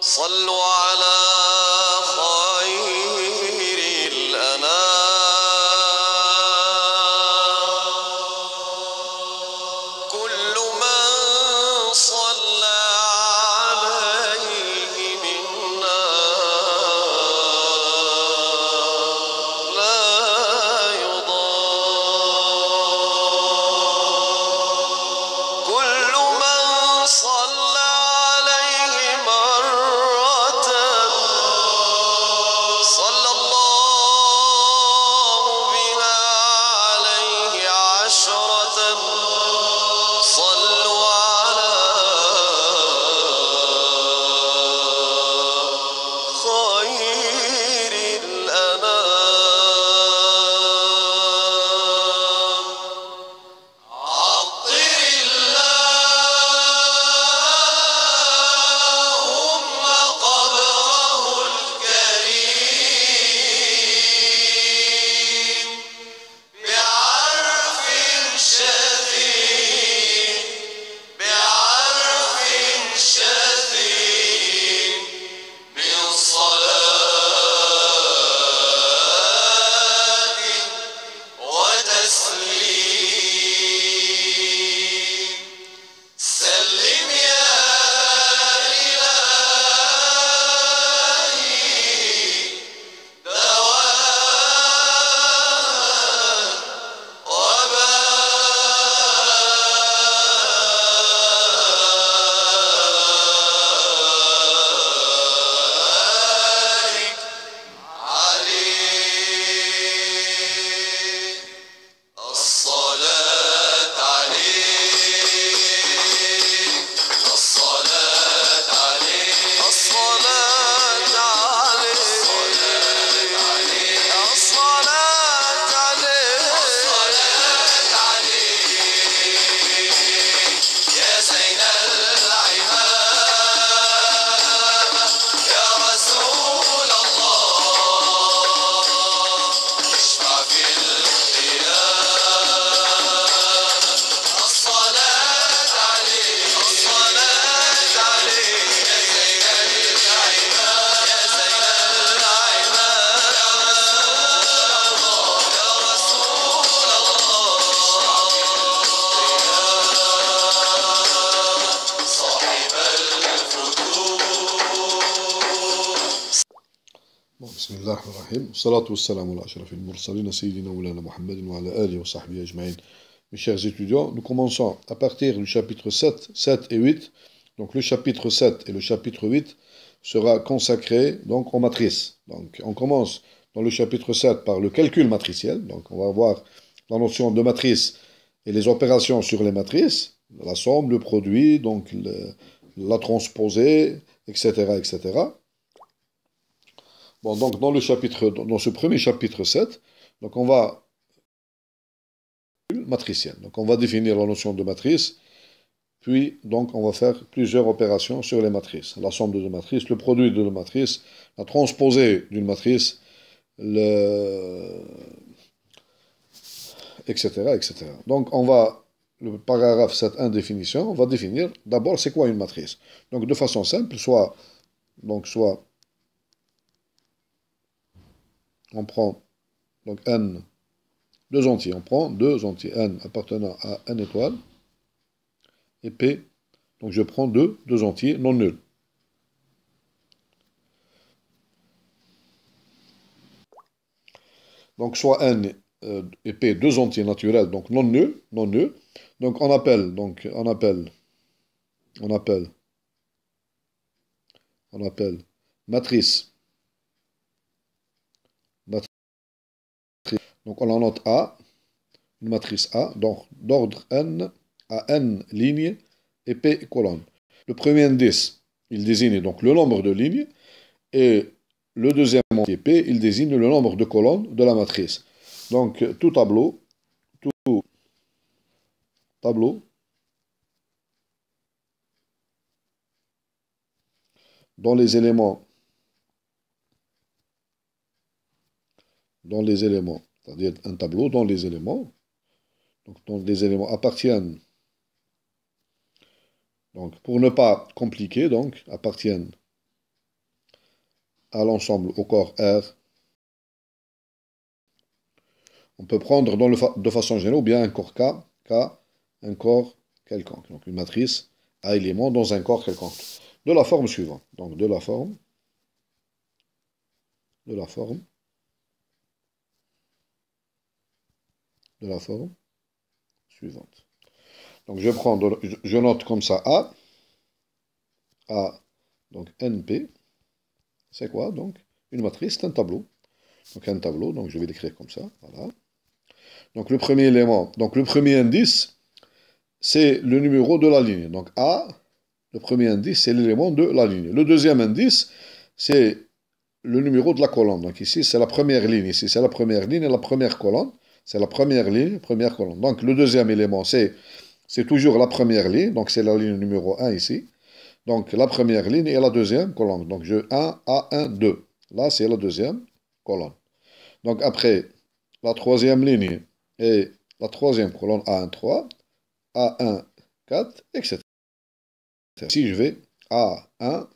صلوا على خير الأنام. كل من صلى عليه منا لا يضام. كل من صلى عليه مرة صلى الله بها عليه عشرة. صلوا على خير الأنام. عطر اللهم قبره الكريم بعرف شديد من صلاة وتسليم. سلم يا إلهي دواما وبارك عليه. الصلاة عليه، الصلاة عليه، الصلاة عليه، الصلاة عليه، الصلاة عليه يا زين العمامة يا رسول الله. اشفع في القيامة. الصلاة عليه، الصلاة عليه يا زين العمامة، يا زين العمامة يا رسول الله، يا رسول الله. صاحب الفتوح. بسم الله الرحمن الرحيم. والصلاة والسلام على أشرف المرسلين سيدنا مولانا محمد وعلى آله وصحبه أجمعين. Mes chers étudiants, nous commençons à partir du chapitre 7 et 8. Donc le chapitre 7 et le chapitre 8 sera consacré donc aux matrices. Donc on commence dans le chapitre 7 par le calcul matriciel. Donc on va voir la notion de matrice et les opérations sur les matrices, la somme, le produit, donc la transposée, etc., etc. Bon, donc dans ce premier chapitre 7, donc on va matriciel. Donc on va définir la notion de matrice, puis donc on va faire plusieurs opérations sur les matrices. La somme de deux matrices, le produit de deux matrices, la transposée d'une matrice, etc., etc. Donc on va, le paragraphe 7.1 définition, on va définir d'abord c'est quoi une matrice. Donc de façon simple, soit on prend donc n, deux entiers, on prend deux entiers, n appartenant à n étoile, et p, donc je prends deux entiers non nuls. Donc soit n et p, deux entiers naturels, donc non nuls, donc on appelle matrice. Donc on la note A, une matrice A, donc d'ordre n à n lignes et p colonnes. Le premier indice, il désigne donc le nombre de lignes, et le deuxième entier p, il désigne le nombre de colonnes de la matrice. Donc tout tableau dont les éléments, c'est-à-dire un tableau dont les éléments appartiennent, donc pour ne pas compliquer, donc appartiennent à l'ensemble au corps R. On peut prendre de façon générale ou bien un corps K, un corps quelconque. Donc une matrice à éléments dans un corps quelconque. De la forme suivante. Donc de la forme suivante. Donc je note comme ça A, donc NP, c'est quoi? Donc une matrice, c'est un tableau. Donc un tableau, donc je vais l'écrire comme ça, voilà. Donc le premier élément, donc le premier indice, c'est le numéro de la ligne. Donc A, le premier indice, c'est l'élément de la ligne. Le deuxième indice, c'est le numéro de la colonne. Donc ici, c'est la première ligne. Ici, c'est la première ligne et la première colonne. C'est la première ligne, première colonne. Donc le deuxième élément, c'est toujours la première ligne. Donc c'est la ligne numéro 1 ici. Donc la première ligne et la deuxième colonne. Donc je 1, A1, 2. Là, c'est la deuxième colonne. Donc après, la troisième ligne et la troisième colonne A1, 3, A1, 4, etc. Ici, je vais A1.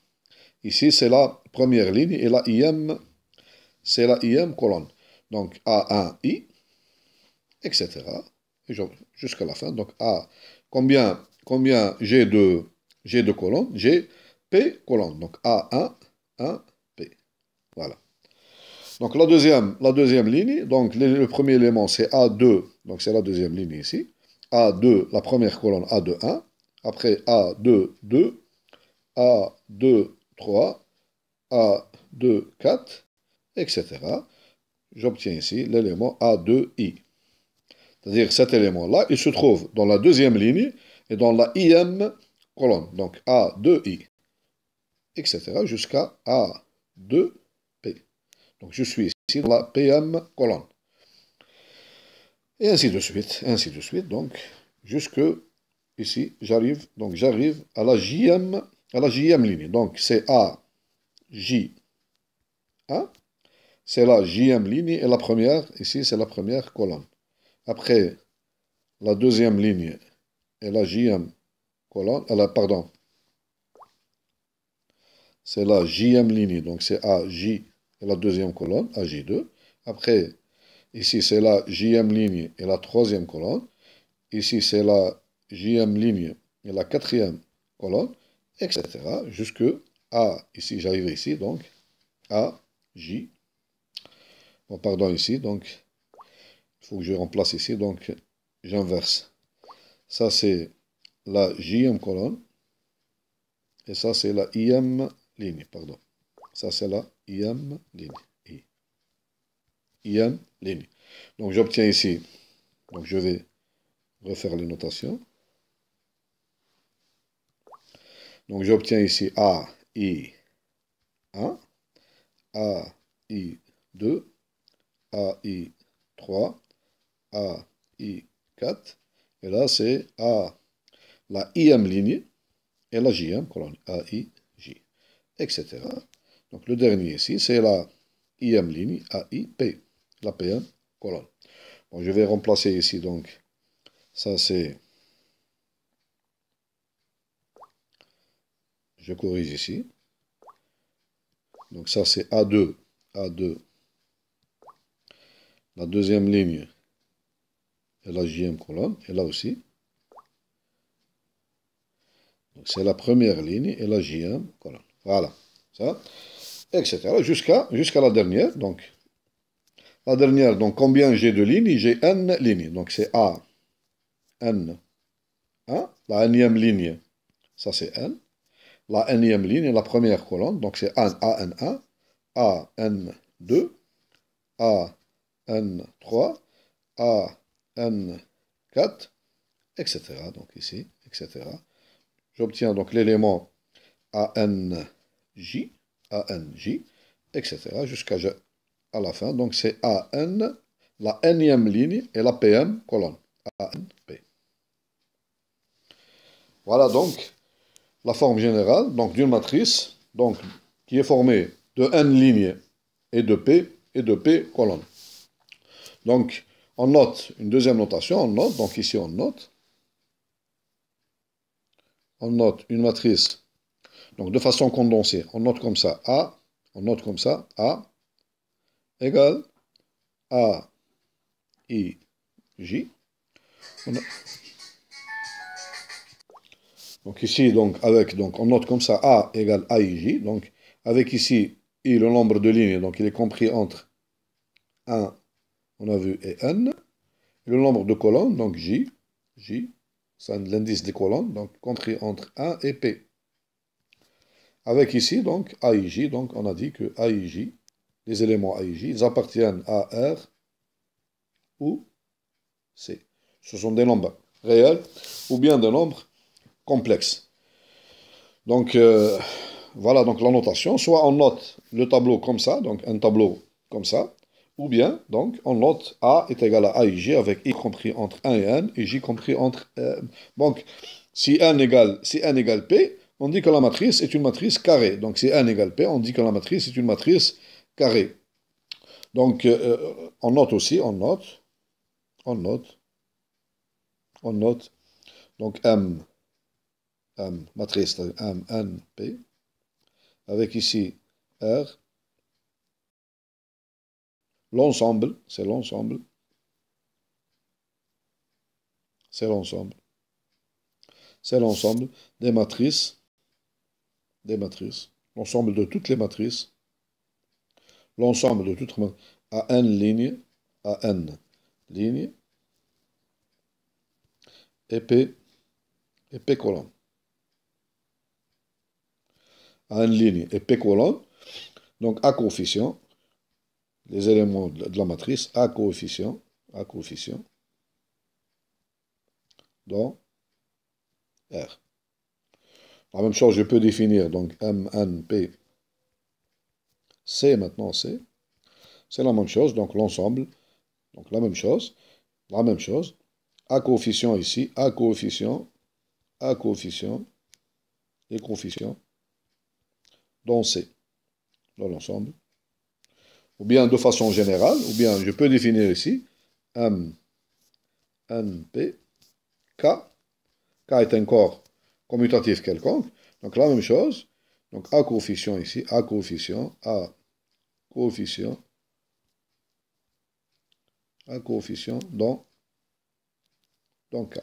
Ici, c'est la première ligne et la IM, c'est la IM colonne. Donc A1I, etc. Jusqu'à la fin. Donc A, combien j'ai de colonnes? J'ai P colonnes. Donc A1, 1, P. Voilà. Donc la deuxième ligne, donc le premier élément c'est A2, donc c'est la deuxième ligne ici. A2, la première colonne A2, 1. Après A2, 2. A2, 3. A2, 4, etc. J'obtiens ici l'élément A2I. C'est-à-dire cet élément-là, il se trouve dans la deuxième ligne et dans la IM colonne. Donc A2I, etc. jusqu'à A2P. Donc je suis ici dans la PM colonne. Et ainsi de suite, donc jusque ici, j'arrive à la JM ligne. Donc c'est AJ1, c'est la JM ligne et la première, ici c'est la première colonne. Après, la deuxième ligne et la JM colonne, pardon, c'est la JM ligne, donc c'est AJ et la deuxième colonne, AJ2. Après, ici c'est la JM ligne et la troisième colonne. Ici c'est la JM ligne et la quatrième colonne, etc. Jusque A, ici j'arrive ici, donc A, J. Bon, pardon, ici, donc il faut que je remplace ici, donc j'inverse. Ça c'est la JM colonne. Et ça c'est la IM ligne, pardon. Ça c'est la IM ligne. IM ligne. Donc j'obtiens ici, donc je vais refaire les notations. Donc j'obtiens ici AI1, AI2, AI3, AI4. Et là c'est la IM ligne et la JM colonne, AIJ, etc. Donc le dernier ici, c'est la IM ligne, AIP, la PM colonne. Bon, je vais remplacer ici, donc, ça c'est, je corrige ici. Donc ça c'est A2, la deuxième ligne et la JM colonne, et là aussi. Donc c'est la première ligne et la JM colonne. Voilà, ça, etc. Jusqu'à la dernière, donc. La dernière, donc combien j'ai de lignes? J'ai N lignes. Donc c'est A, N, 1. La N-ième ligne, ça c'est N. La N-ième ligne, la première colonne, donc c'est AN1, AN2, AN3, AN4, etc. Donc ici, etc. J'obtiens donc l'élément ANJ, etc. jusqu'à la fin. Donc c'est AN, la N-ième ligne et la PM colonne. ANP. Voilà donc la forme générale donc d'une matrice donc, qui est formée de N lignes et de P colonnes. Donc on note une deuxième notation, donc ici on note une matrice donc de façon condensée, on note comme ça A, On note comme ça, A égale A, I, J. Donc ici, on note comme ça A égale A, I, J. Donc avec ici, I, le nombre de lignes, donc il est compris entre 1, on a vu, et N. Le nombre de colonnes, donc J, c'est l'indice des colonnes, donc compris entre 1 et P. Avec ici, donc, A, I, J, donc on a dit que A, I, J, les éléments A, I, J, ils appartiennent à R ou C. Ce sont des nombres réels ou bien des nombres complexes. Donc, voilà donc la notation. Soit on note le tableau comme ça, donc un tableau comme ça, ou bien, donc, on note A est égal à AIJ avec I compris entre 1 et N et J compris entre... donc, si N égale P, on dit que la matrice est une matrice carrée. Donc, si N égale P, on dit que la matrice est une matrice carrée. Donc, on note aussi, on note, donc matrice, M, N, P, avec ici R, l'ensemble, c'est l'ensemble, c'est l'ensemble, c'est l'ensemble des matrices, l'ensemble de toutes les matrices, l'ensemble de toutes les à n lignes, et P colonne. À n ligne et P colonne, donc A coefficient, les éléments de la matrice, A coefficient, dans R. La même chose, je peux définir donc M, N, P, C, maintenant C. C'est la même chose, donc l'ensemble, donc la même chose, A coefficient ici, A coefficient, et coefficient dans C, dans l'ensemble. Ou bien de façon générale, ou bien je peux définir ici M, N, P, K. K est un corps commutatif quelconque. Donc la même chose. Donc A coefficient ici, A coefficient dans K.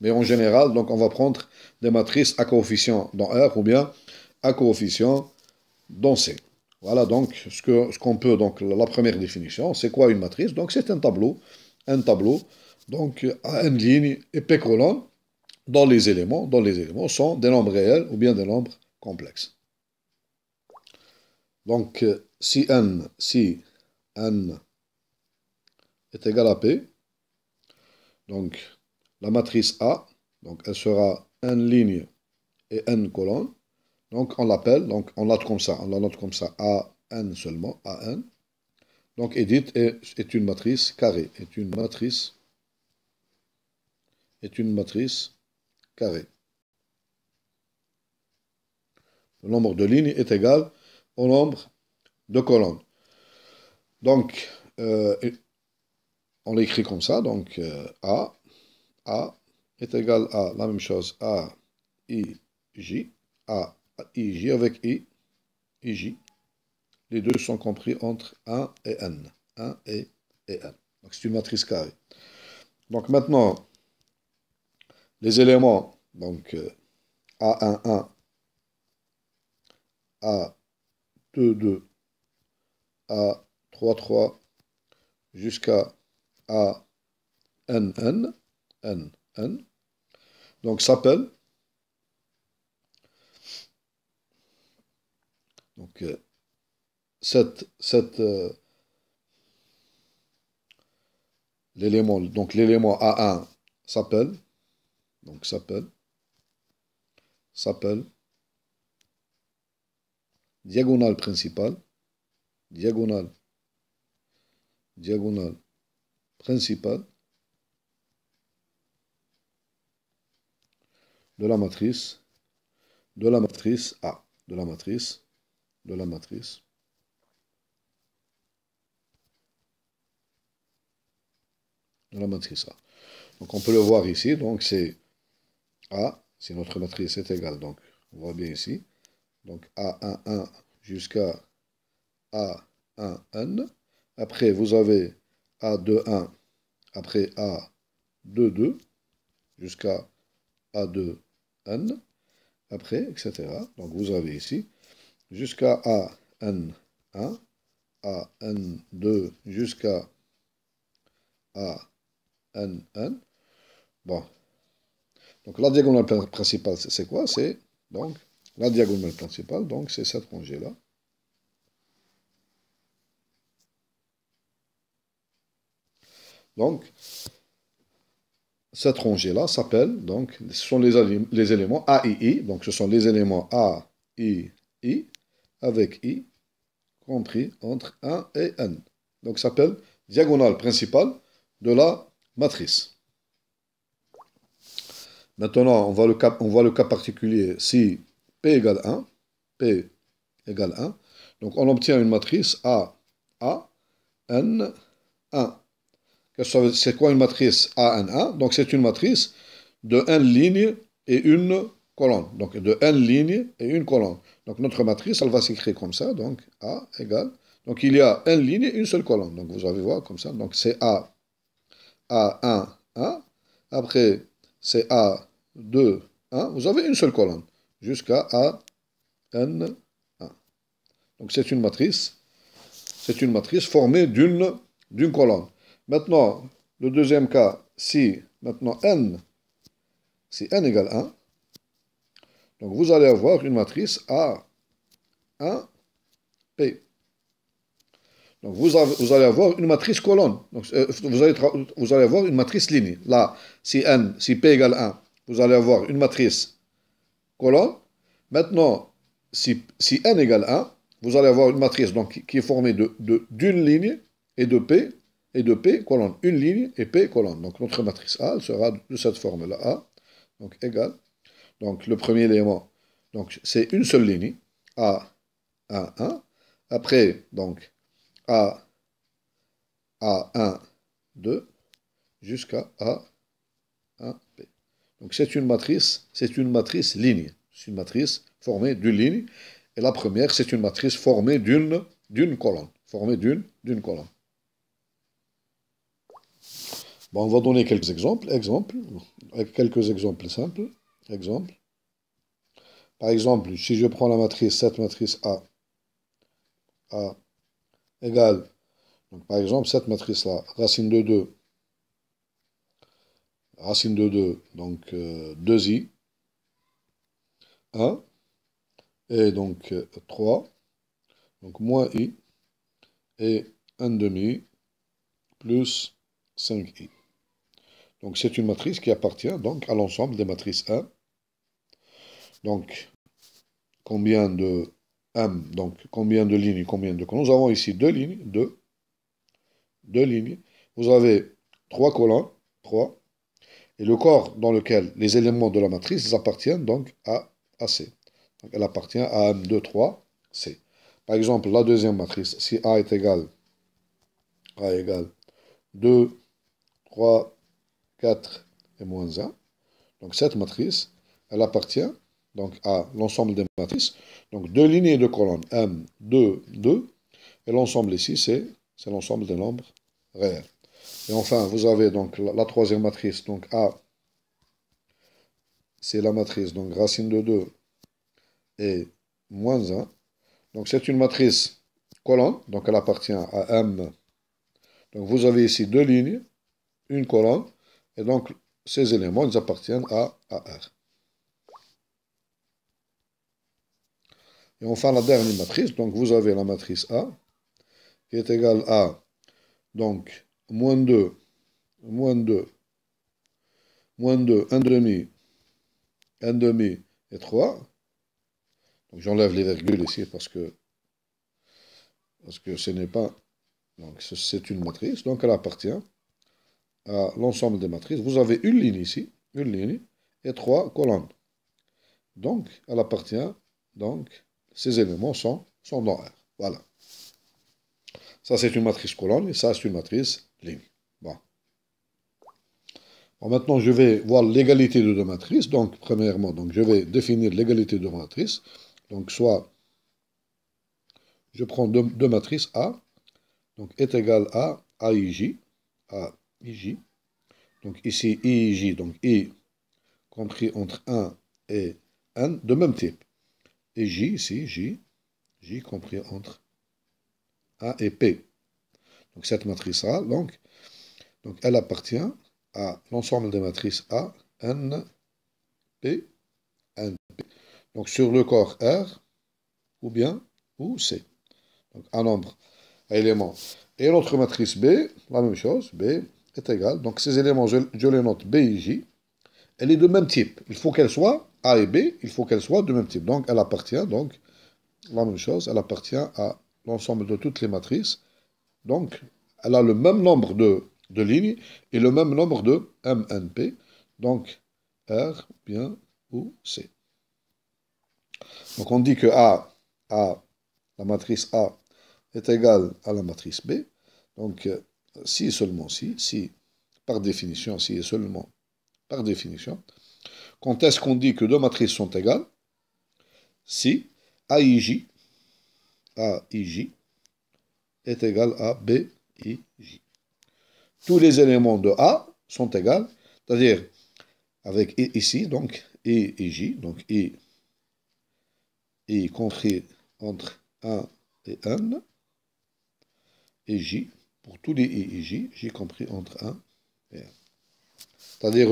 Mais en général, donc on va prendre des matrices à coefficient dans R ou bien à coefficient dans C. Voilà donc ce qu'on peut, donc la première définition, c'est quoi une matrice? Donc c'est un tableau, donc à n ligne et P colonne, dont les éléments sont des nombres réels ou bien des nombres complexes. Donc si n est égal à P, donc la matrice A, donc elle sera n ligne et n colonne. Donc on l'appelle, donc on la note comme ça, AN seulement, AN. Donc Edith est une matrice carrée, est une matrice carrée. Le nombre de lignes est égal au nombre de colonnes. Donc on l'écrit comme ça, donc A est égal à la même chose, A, I, J, avec I, J. Les deux sont compris entre 1 et N. 1 et N. Donc c'est une matrice carrée. Donc maintenant, les éléments, donc A11, A22, A33, jusqu'à ANN, donc s'appellent, donc l'élément A1 s'appelle, diagonale principale, diagonale principale de la matrice A, de la matrice A. Donc on peut le voir ici, donc c'est A, si notre matrice est égale, donc on voit bien ici, donc A11 jusqu'à A11N. Après, vous avez A21, après A22 jusqu'à A2N. Après, etc. Donc, vous avez ici jusqu'à AN1, AN2 jusqu'à ANN. Bon. Donc, la diagonale principale, c'est quoi? C'est donc la diagonale principale, donc c'est cette rangée-là. Donc, cette rangée-là s'appelle, donc, ce sont les éléments A et I. Donc, ce sont les éléments A, I, I, avec I, compris entre 1 et n. Donc, ça s'appelle diagonale principale de la matrice. Maintenant, on voit le cas particulier si P égale 1. P égale 1. Donc, on obtient une matrice A, N, 1. C'est quoi une matrice A, N, 1? Donc, c'est une matrice de n lignes et une colonne. Donc, de n lignes et une colonne. Donc, notre matrice, elle va s'écrire comme ça. Donc, A égale. Donc, il y a n lignes et une seule colonne. Donc, vous allez voir comme ça. Donc, c'est A1, 1. Après, c'est A2, 1. Vous avez une seule colonne. Jusqu'à AN, 1. Donc, c'est une matrice. C'est une matrice formée d'une colonne. Maintenant, le deuxième cas, si maintenant si n égale 1, donc vous allez avoir une matrice A1, P. Donc vous allez avoir une matrice colonne. Donc vous allez avoir une matrice ligne. Là, si P égale 1, vous allez avoir une matrice colonne. Maintenant, si n égale 1, vous allez avoir une matrice donc, qui est formée d'une ligne et de P colonne. Une ligne et P colonne. Donc notre matrice A elle sera de cette forme-là. A, donc égale. Donc le premier élément, donc c'est une seule ligne. A, 1, 1. Après, donc A, 1, 2, jusqu'à A, 1, P. Donc c'est une matrice ligne. C'est une matrice formée d'une ligne. Et la première, c'est une matrice formée d'une colonne. Formée d'une colonne. Bon, on va donner quelques exemples. Quelques exemples simples. Exemple. Par exemple, si je prends la matrice, cette matrice A égale, donc par exemple, cette matrice-là, racine de 2, donc 2i, 1, et donc 3, donc moins i, et 1 demi, plus 5i. Donc c'est une matrice qui appartient donc à l'ensemble des matrices 1. Donc combien de M, donc combien de lignes, combien de colonnes? Nous avons ici deux lignes, deux lignes. Vous avez 3 colonnes, 3. Et le corps dans lequel les éléments de la matrice ils appartiennent donc à C. Donc elle appartient à M2, 3, C. Par exemple, la deuxième matrice, si A égale 2, 3, 4 et moins 1. Donc cette matrice, elle appartient donc à l'ensemble des matrices. Donc deux lignes et deux colonnes, M, 2, 2. Et l'ensemble ici, c'est l'ensemble des nombres réels. Et enfin, vous avez donc la troisième matrice, donc A, c'est la matrice, donc racine de 2 et moins 1. Donc c'est une matrice colonne, donc elle appartient à M. Donc vous avez ici deux lignes, une colonne, et donc ces éléments, ils appartiennent à R. Et enfin, la dernière matrice, donc vous avez la matrice A, qui est égale à, donc, moins 2, 1 demi, 1 demi et 3. Donc j'enlève les virgules ici parce que ce n'est pas... Donc c'est une matrice, donc elle appartient à l'ensemble des matrices. Vous avez une ligne ici, une ligne, et 3 colonnes. Donc elle appartient, donc ces éléments sont dans R. Voilà. Ça c'est une matrice colonne et ça c'est une matrice ligne. Bon. Bon, maintenant je vais voir l'égalité de deux matrices. Donc premièrement, donc, je vais définir l'égalité de deux matrices. Donc, soit je prends deux matrices A, donc est égal à AIJ, AIJ. Donc ici, IJ, donc I compris entre 1 et N, de même type. Et J, ici, J compris entre A et P. Donc cette matrice A, donc elle appartient à l'ensemble des matrices A, N, P, N. Donc sur le corps R, ou bien, ou C. Donc un nombre à éléments. Et l'autre matrice B, la même chose, B est égale. Donc ces éléments, je les note B et J. Elle est de même type. Il faut qu'elle soit, A et B, il faut qu'elle soit de même type. Donc elle appartient, donc, la même chose, elle appartient à l'ensemble de toutes les matrices. Donc, elle a le même nombre de lignes et le même nombre de MNP. Donc, R, bien, ou C. Donc, on dit que la matrice A est égale à la matrice B. Donc, si et seulement si, par définition, si et seulement par définition, quand est-ce qu'on dit que deux matrices sont égales? Si AIJ est égal à BIJ. Tous les éléments de A sont égaux, c'est-à-dire avec ici, donc I et J, donc I compris entre 1 et N, et J, pour tous les I et J compris entre 1 et N. C'est-à-dire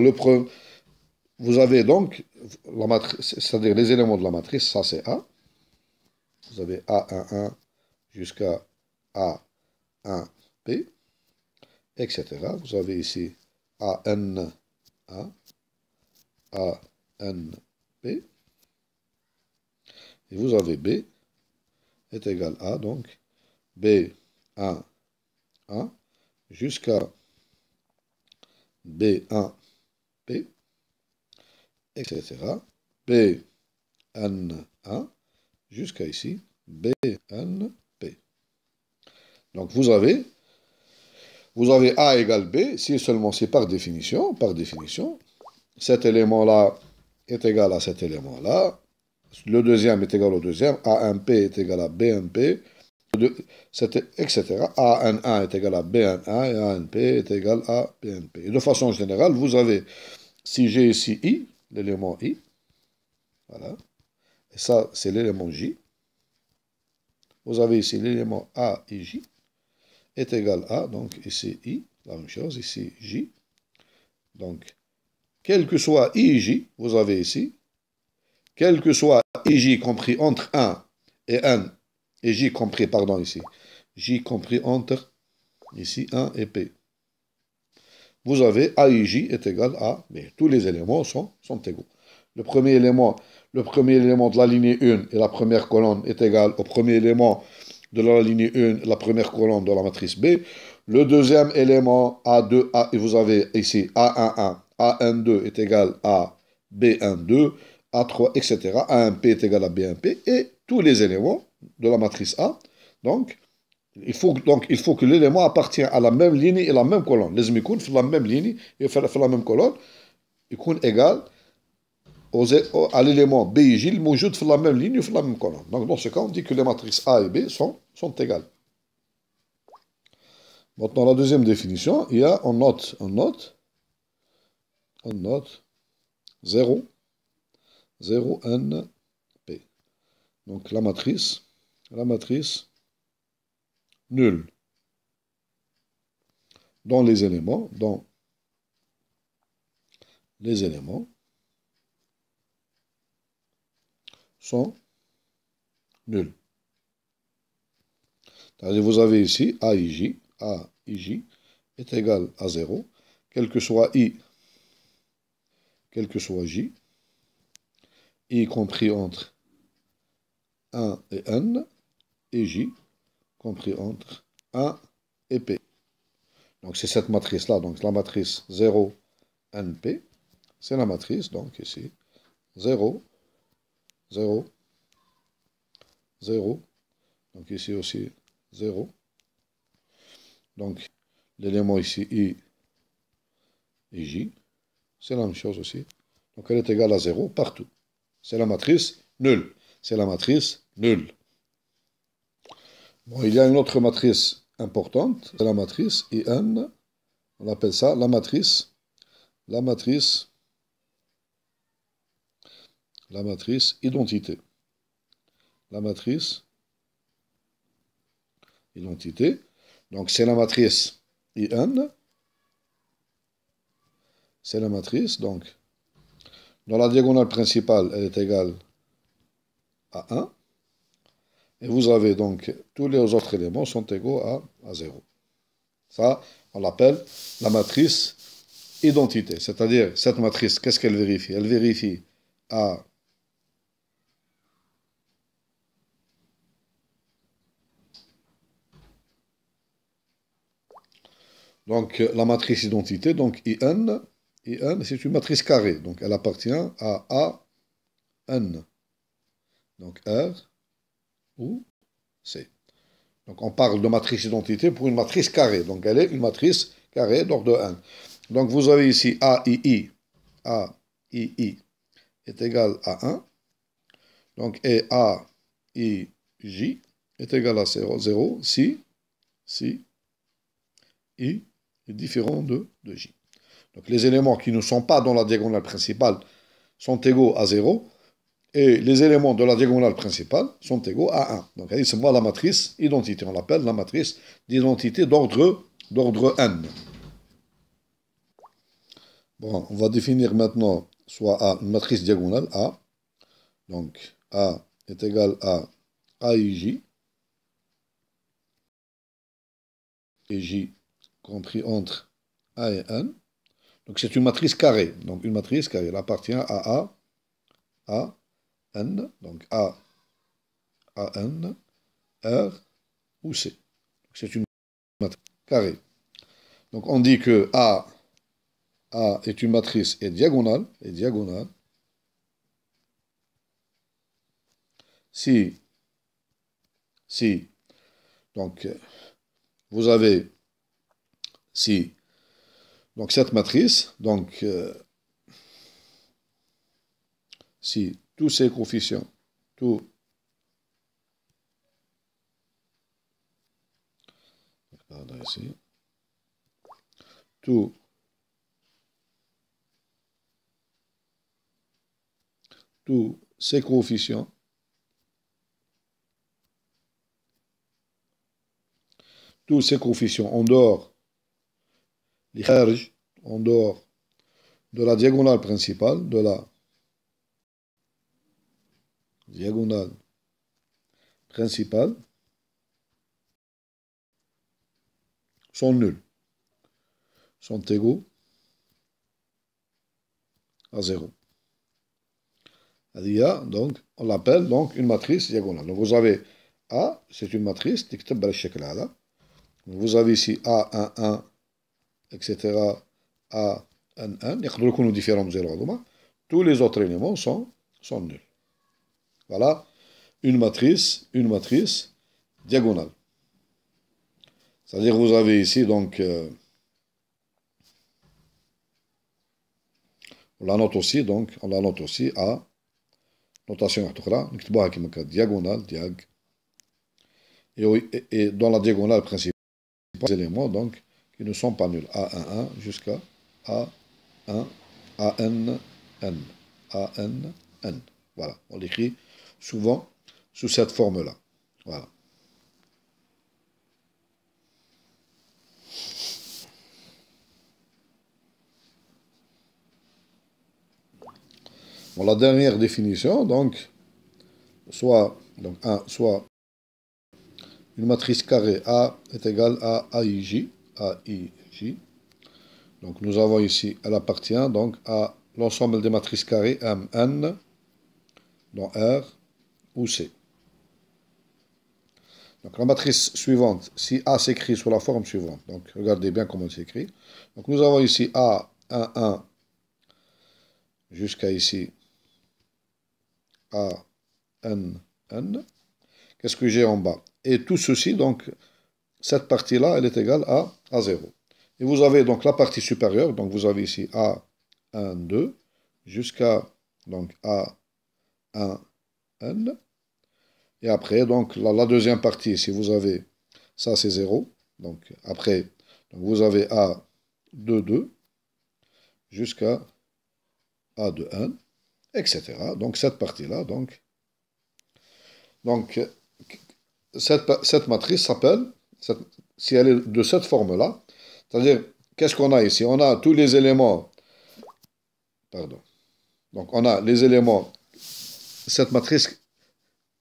vous avez donc la matrice, c'est-à-dire les éléments de la matrice, ça c'est A. Vous avez A11 jusqu'à A1P, etc. Vous avez ici AN1, ANP, et vous avez B est égal à, donc, B1, 1, jusqu'à B1P, etc. BN1, jusqu'à ici, BNP. Donc, vous avez A égale B, si seulement c'est par définition, cet élément-là est égal à cet élément-là, le deuxième est égal au deuxième, A1P est égal à BNP, etc. A1 est égal à BN1 et ANP est égal à BNP. Et de façon générale, vous avez, si j'ai ici I, l'élément I, voilà, et ça c'est l'élément J, vous avez ici l'élément A et J, est égal à, donc ici I, la même chose, ici J, donc quel que soit I et J, vous avez ici, quel que soit I et J compris entre 1 et N, et J compris, pardon, ici, J compris entre, ici, 1 et P. Vous avez A et J est égal à B. Tous les éléments sont égaux. Le premier élément de la lignée 1 et la première colonne est égal au premier élément de la lignée 1 et la première colonne de la matrice B. Le deuxième élément A2, et vous avez ici A11, A12 est égal à B12, A3, etc. A1P est égal à B1P, et tous les éléments de la matrice A. Donc, il faut que l'élément appartienne à la même ligne et la même colonne. Les يكون في la même ligne et في la même colonne يكون égal à l'élément B et J الموجود في la même ligne et في la même colonne. Donc dans ce cas, on dit que les matrices A et B sont égales. Maintenant, la deuxième définition, il y a, on note 0, 0, N, P. Donc la matrice nulle dans les éléments, sont nuls. C'est-à-dire, vous avez ici AIJ est égal à 0, quel que soit I, quel que soit J, I compris entre 1 et N, et J compris entre 1 et P. Donc c'est cette matrice-là, donc la matrice 0, NP, c'est la matrice, donc ici, 0, 0, 0, donc ici aussi 0. Donc l'élément ici I et J, c'est la même chose aussi. Donc elle est égale à 0 partout. C'est la matrice nulle. c'est la matrice nulle. Bon, il y a une autre matrice importante, c'est la matrice IN. On appelle ça la matrice identité. La matrice identité. Donc, c'est la matrice IN. C'est la matrice, donc, dans la diagonale principale, elle est égale à 1. Et vous avez donc, tous les autres éléments sont égaux à 0. Ça, on l'appelle la matrice identité. C'est-à-dire, cette matrice, qu'est-ce qu'elle vérifie? Elle vérifie A. Donc, la matrice identité, donc IN, c'est une matrice carrée. Donc, elle appartient à AN. Donc, R ou C. Donc, on parle de matrice identité pour une matrice carrée. Donc, elle est une matrice carrée d'ordre 1. Donc, vous avez ici AII est égal à 1. Donc, et AIJ est égal à 0 si I est différent de J. Donc, les éléments qui ne sont pas dans la diagonale principale sont égaux à 0. Et les éléments de la diagonale principale sont égaux à 1. Donc, c'est moi la matrice identité. On l'appelle la matrice d'identité d'ordre n. Bon, on va définir maintenant soit A, une matrice diagonale A. Donc, A est égal à AIJ. Et J compris entre A et N. Donc, c'est une matrice carrée. Donc, une matrice carrée. Elle appartient à N. Donc, A, N, R ou C. C'est une matrice carrée. Donc, on dit que A est une matrice et diagonale. Si, donc, vous avez, si, donc cette matrice, donc, si tous ces coefficients, ici, tous ces coefficients en dehors, en dehors de la diagonale principale, sont nuls, sont égaux à 0. Donc, on l'appelle donc une matrice diagonale. Donc, vous avez A, c'est une matrice, vous avez ici A11, etc., A11, tous les autres éléments sont nuls. Voilà une matrice diagonale. C'est-à-dire vous avez ici donc on la note aussi à notation diagonale, et dans la diagonale principale, les éléments donc qui ne sont pas nuls, A11 jusqu'à A1, AN, N. Voilà, on l'écrit souvent sous cette forme-là. Voilà. Bon, la dernière définition, donc, soit une matrice carrée A est égale à AIJ. Donc, nous avons ici, elle appartient donc à l'ensemble des matrices carrées MN dans R ou C. Donc, la matrice suivante, si A s'écrit sous la forme suivante, donc regardez bien comment elle s'écrit. Donc, nous avons ici A11 jusqu'à ici ANN. Qu'est-ce que j'ai en bas? Et tout ceci, donc, cette partie-là, elle est égale à 0. Et vous avez donc la partie supérieure, donc vous avez ici A1, 2, jusqu'à donc A1, N. Et après, donc, la deuxième partie, si vous avez, ça c'est 0. Donc, après, donc, vous avez A de 2 jusqu'à A de 1, etc. Donc, cette partie-là, donc cette matrice s'appelle, si elle est de cette forme-là, c'est-à-dire, qu'est-ce qu'on a ici? On a tous les éléments, pardon, donc on a les éléments, cette matrice,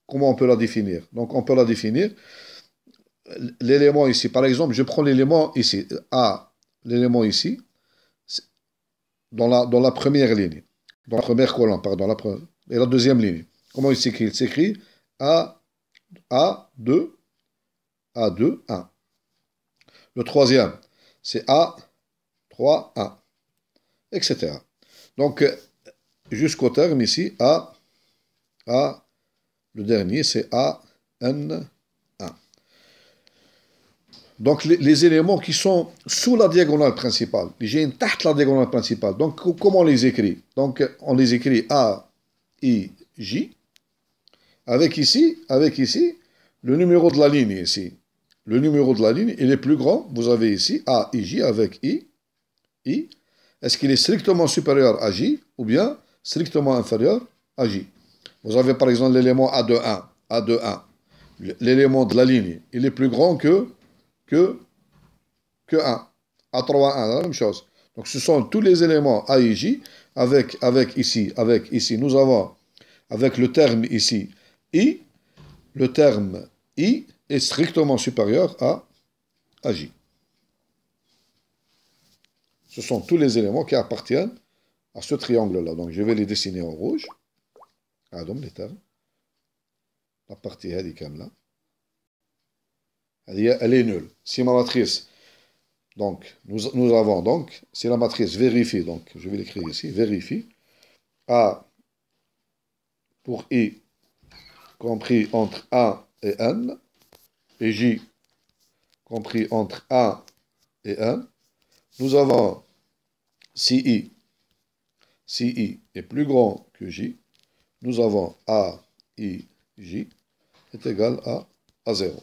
comment on peut la définir? Donc, on peut la définir, l'élément ici, par exemple, je prends l'élément ici, A, l'élément ici, dans la première ligne, dans la première colonne, pardon, et la deuxième ligne. Comment il s'écrit? Il s'écrit A, A2, A2, 1. Le troisième, c'est A, 3, 1, etc. Donc, jusqu'au terme ici, A, le dernier, c'est A, N, 1. Donc, les éléments qui sont sous la diagonale principale, j'ai une tarte la diagonale principale. Donc, comment on les écrit? Donc, on les écrit A, I, J, avec ici, le numéro de la ligne ici. Le numéro de la ligne, il est plus grand. Vous avez ici A, I, J avec I. Est-ce qu'il est strictement supérieur à J ou bien strictement inférieur à J? Vous avez par exemple l'élément A de 1. A de 1. L'élément de la ligne, il est plus grand que 1. A3, 1, la même chose. Donc ce sont tous les éléments A et J avec ici, nous avons avec le terme ici I, le terme I est strictement supérieur à J. Ce sont tous les éléments qui appartiennent à ce triangle-là. Donc je vais les dessiner en rouge. Ah, donc les termes. La partie هذه كاملة. Elle est nulle. Si ma matrice, donc nous avons donc, si la matrice vérifie, donc je vais l'écrire ici, vérifie, A pour I compris entre A et N, et J compris entre A et N, nous avons si I est plus grand que J, nous avons A, I, J est égal à 0.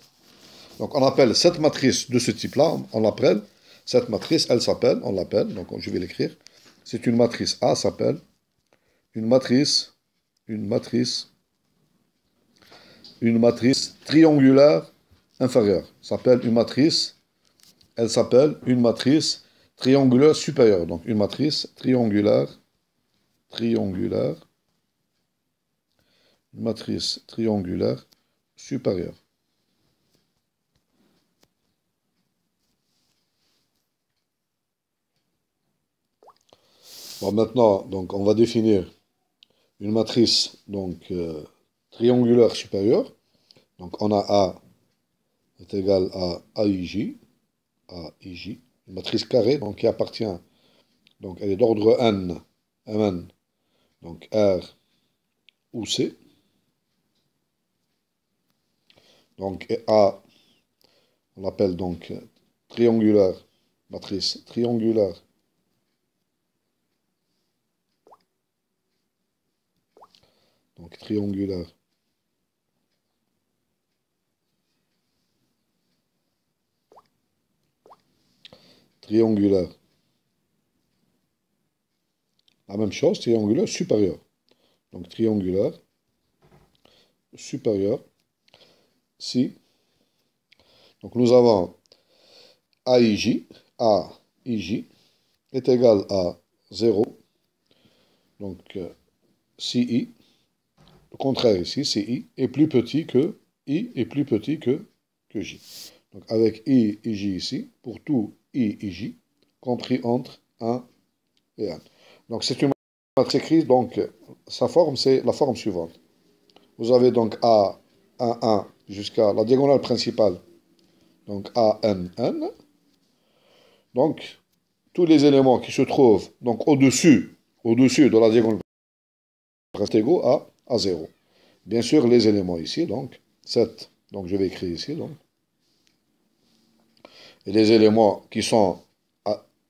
Donc on appelle cette matrice de ce type-là, on l'appelle, cette matrice, on l'appelle, donc je vais l'écrire, c'est une matrice A, s'appelle une matrice triangulaire inférieure. Elle s'appelle une matrice triangulaire supérieure. Donc une matrice triangulaire, une matrice triangulaire supérieure. Bon, maintenant, donc, on va définir une matrice donc, triangulaire supérieure. Donc on a A est égal à AIJ, une matrice carrée donc, qui appartient, donc elle est d'ordre N, Mn, donc R ou C. Donc A, on l'appelle donc triangulaire, matrice triangulaire. Donc triangulaire. Triangulaire. La même chose, triangulaire supérieur. Donc triangulaire supérieur. Si. Donc nous avons AIJ, AIJ est égal à 0. Donc CI, le contraire ici, CI est plus petit que I est plus petit que J. Donc avec I et J ici, pour tout I et J, compris entre 1 et 1. Donc c'est une matrice écrite, donc sa forme, c'est la forme suivante. Vous avez donc A, 1, 1, jusqu'à la diagonale principale, donc A, N, N. Donc, tous les éléments qui se trouvent donc au-dessus de la diagonale restent égaux à 0. Bien sûr, les éléments ici, donc 7, donc je vais écrire ici, donc. Et les éléments qui sont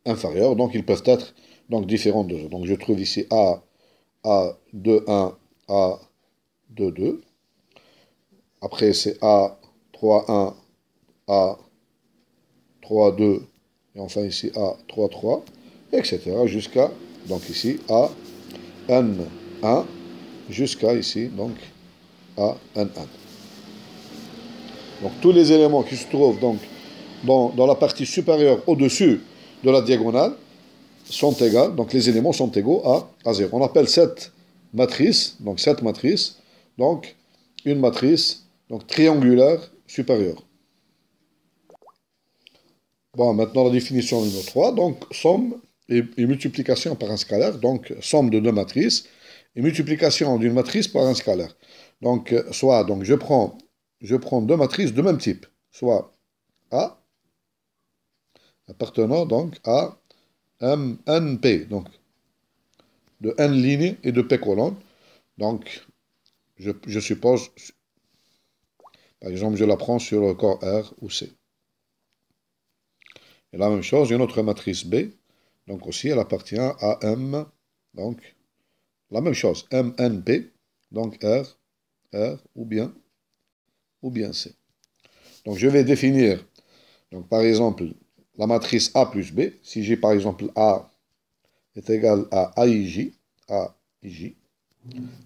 inférieurs, donc ils peuvent être donc différents de eux. Donc je trouve ici A, 2, 1, A, 2, 2. Après, c'est A, 3, 1, A, 3, 2, et enfin ici A, 3, 3, etc. jusqu'à, donc ici, A, N, 1, jusqu'à ici, donc A, N, 1. Donc tous les éléments qui se trouvent donc dans la partie supérieure au-dessus de la diagonale sont égaux, donc les éléments sont égaux à 0. On appelle cette matrice, donc une matrice donc triangulaire supérieure. Bon, maintenant la définition numéro 3, donc somme et multiplication par un scalaire, donc somme de deux matrices et multiplication d'une matrice par un scalaire. Donc, donc je prends deux matrices de même type, soit A, appartenant donc à NP, donc de N lignes et de P colonnes. Donc, je suppose, par exemple, je la prends sur le corps R ou C. Et la même chose, une autre matrice B, donc aussi, elle appartient à M, donc, la même chose, MNP, donc R ou bien C. Donc, je vais définir, donc, par exemple, la matrice A plus B. Si j'ai, par exemple, A est égal à AIJ,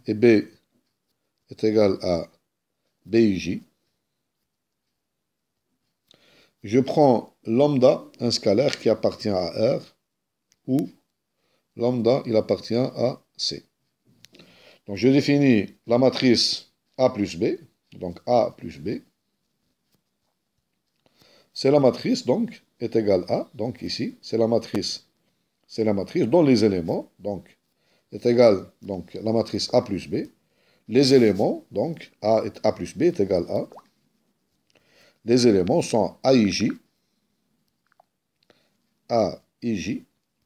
et B est égal à BIJ, je prends lambda, un scalaire qui appartient à R, ou lambda, il appartient à C. Donc je définis la matrice A plus B, donc A plus B. C'est la matrice, donc, est égale à, donc ici, c'est la matrice dont les éléments, donc, est égal, donc, la matrice A plus B. Les éléments, donc, A plus B est égal à, les éléments sont AIJ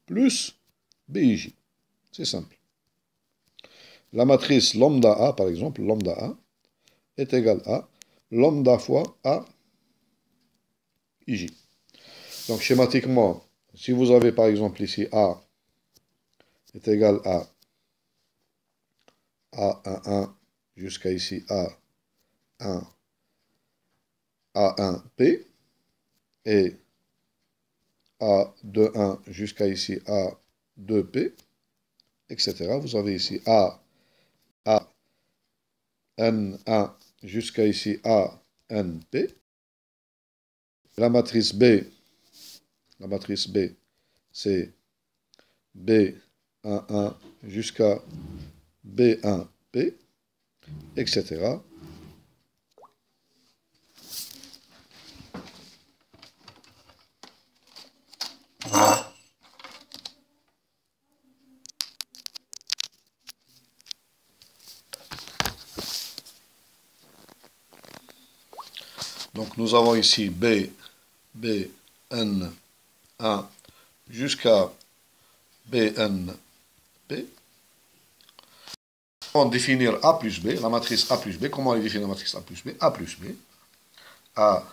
plus BIJ. C'est simple. La matrice lambda A, par exemple, lambda A, est égal à lambda fois A IJ. Donc, schématiquement, si vous avez, par exemple, ici A est égal à A11 jusqu'à ici A1, A1P, et A21 jusqu'à ici A2P, etc. Vous avez ici N1 jusqu'à ici ANP. La matrice B, c'est B11 jusqu'à B1P, etc. Donc nous avons ici BN1 jusqu'à BNP. On va définir A plus B, la matrice A plus B. Comment on définit la matrice A plus B? A plus B. A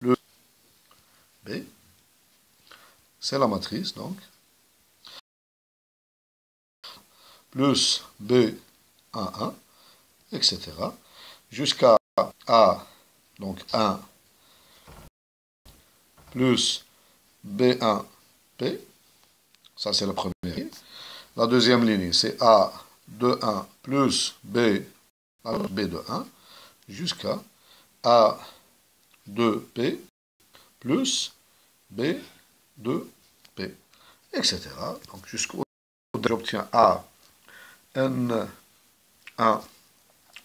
plus B, c'est la matrice, donc. Plus B11, etc. Jusqu'à A, donc 1, plus B1P. Ça, c'est la première ligne. La deuxième ligne, c'est A21 plus B de 1 jusqu'à A2P plus B2P, etc. Donc, jusqu'au j'obtiens A N1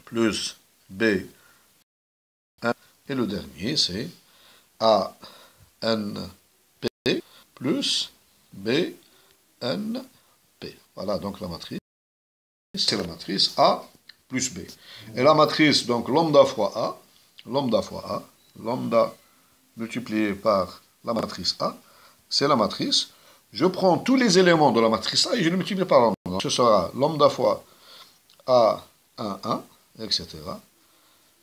plus B1. Et le dernier, c'est ANP plus BNP. Voilà donc la matrice. C'est la matrice A plus B. Et la matrice, donc lambda fois A, lambda multiplié par la matrice A, c'est la matrice. Je prends tous les éléments de la matrice A et je les multiplie par lambda. Donc, ce sera lambda fois A11, etc.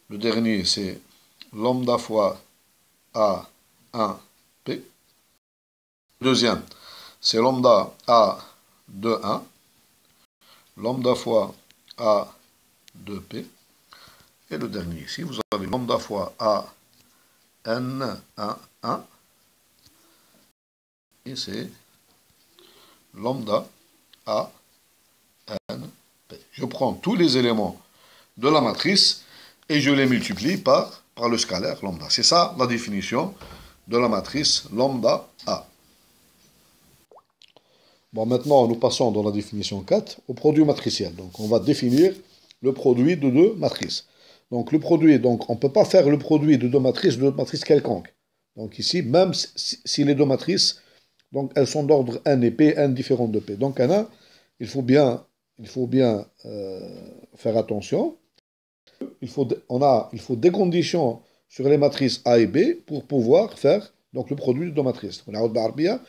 Le dernier, c'est lambda fois A1P. Le deuxième, c'est lambda A21, lambda fois A2P. Et le dernier ici, vous avez lambda fois A, N, 1. Et c'est lambda A, N, P. Je prends tous les éléments de la matrice et je les multiplie par le scalaire lambda. C'est ça la définition de la matrice lambda A. Bon, maintenant, nous passons dans la définition 4 au produit matriciel. Donc, on va définir le produit de deux matrices. Donc, le produit, donc, on ne peut pas faire le produit de deux matrices quelconques. Donc, ici, même si les deux matrices, donc, elles sont d'ordre n et p, n différentes de p. Donc, il faut bien faire attention. Il faut des conditions sur les matrices A et B pour pouvoir faire donc, le produit de deux matrices. On a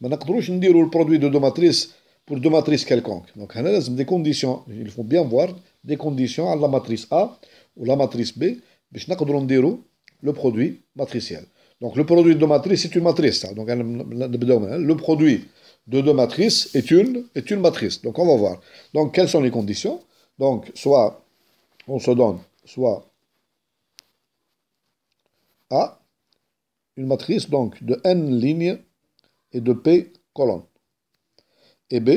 ما نقدروش نديروا البرودوي دو ماتريس pour deux matrices quelconques. Donc, هنا لازم des conditions. Il faut bien voir des conditions à la matrice A ou la matrice B باش نقدروا نديروا le produit matriciel. Donc, le produit de deux matrices c'est une matrice. Ça. Donc, le produit de deux matrices est une matrice. Donc, on va voir. Donc, quelles sont les conditions? Donc, soit on se donne soit A, une matrice donc de n lignes et de P colonnes. Et B,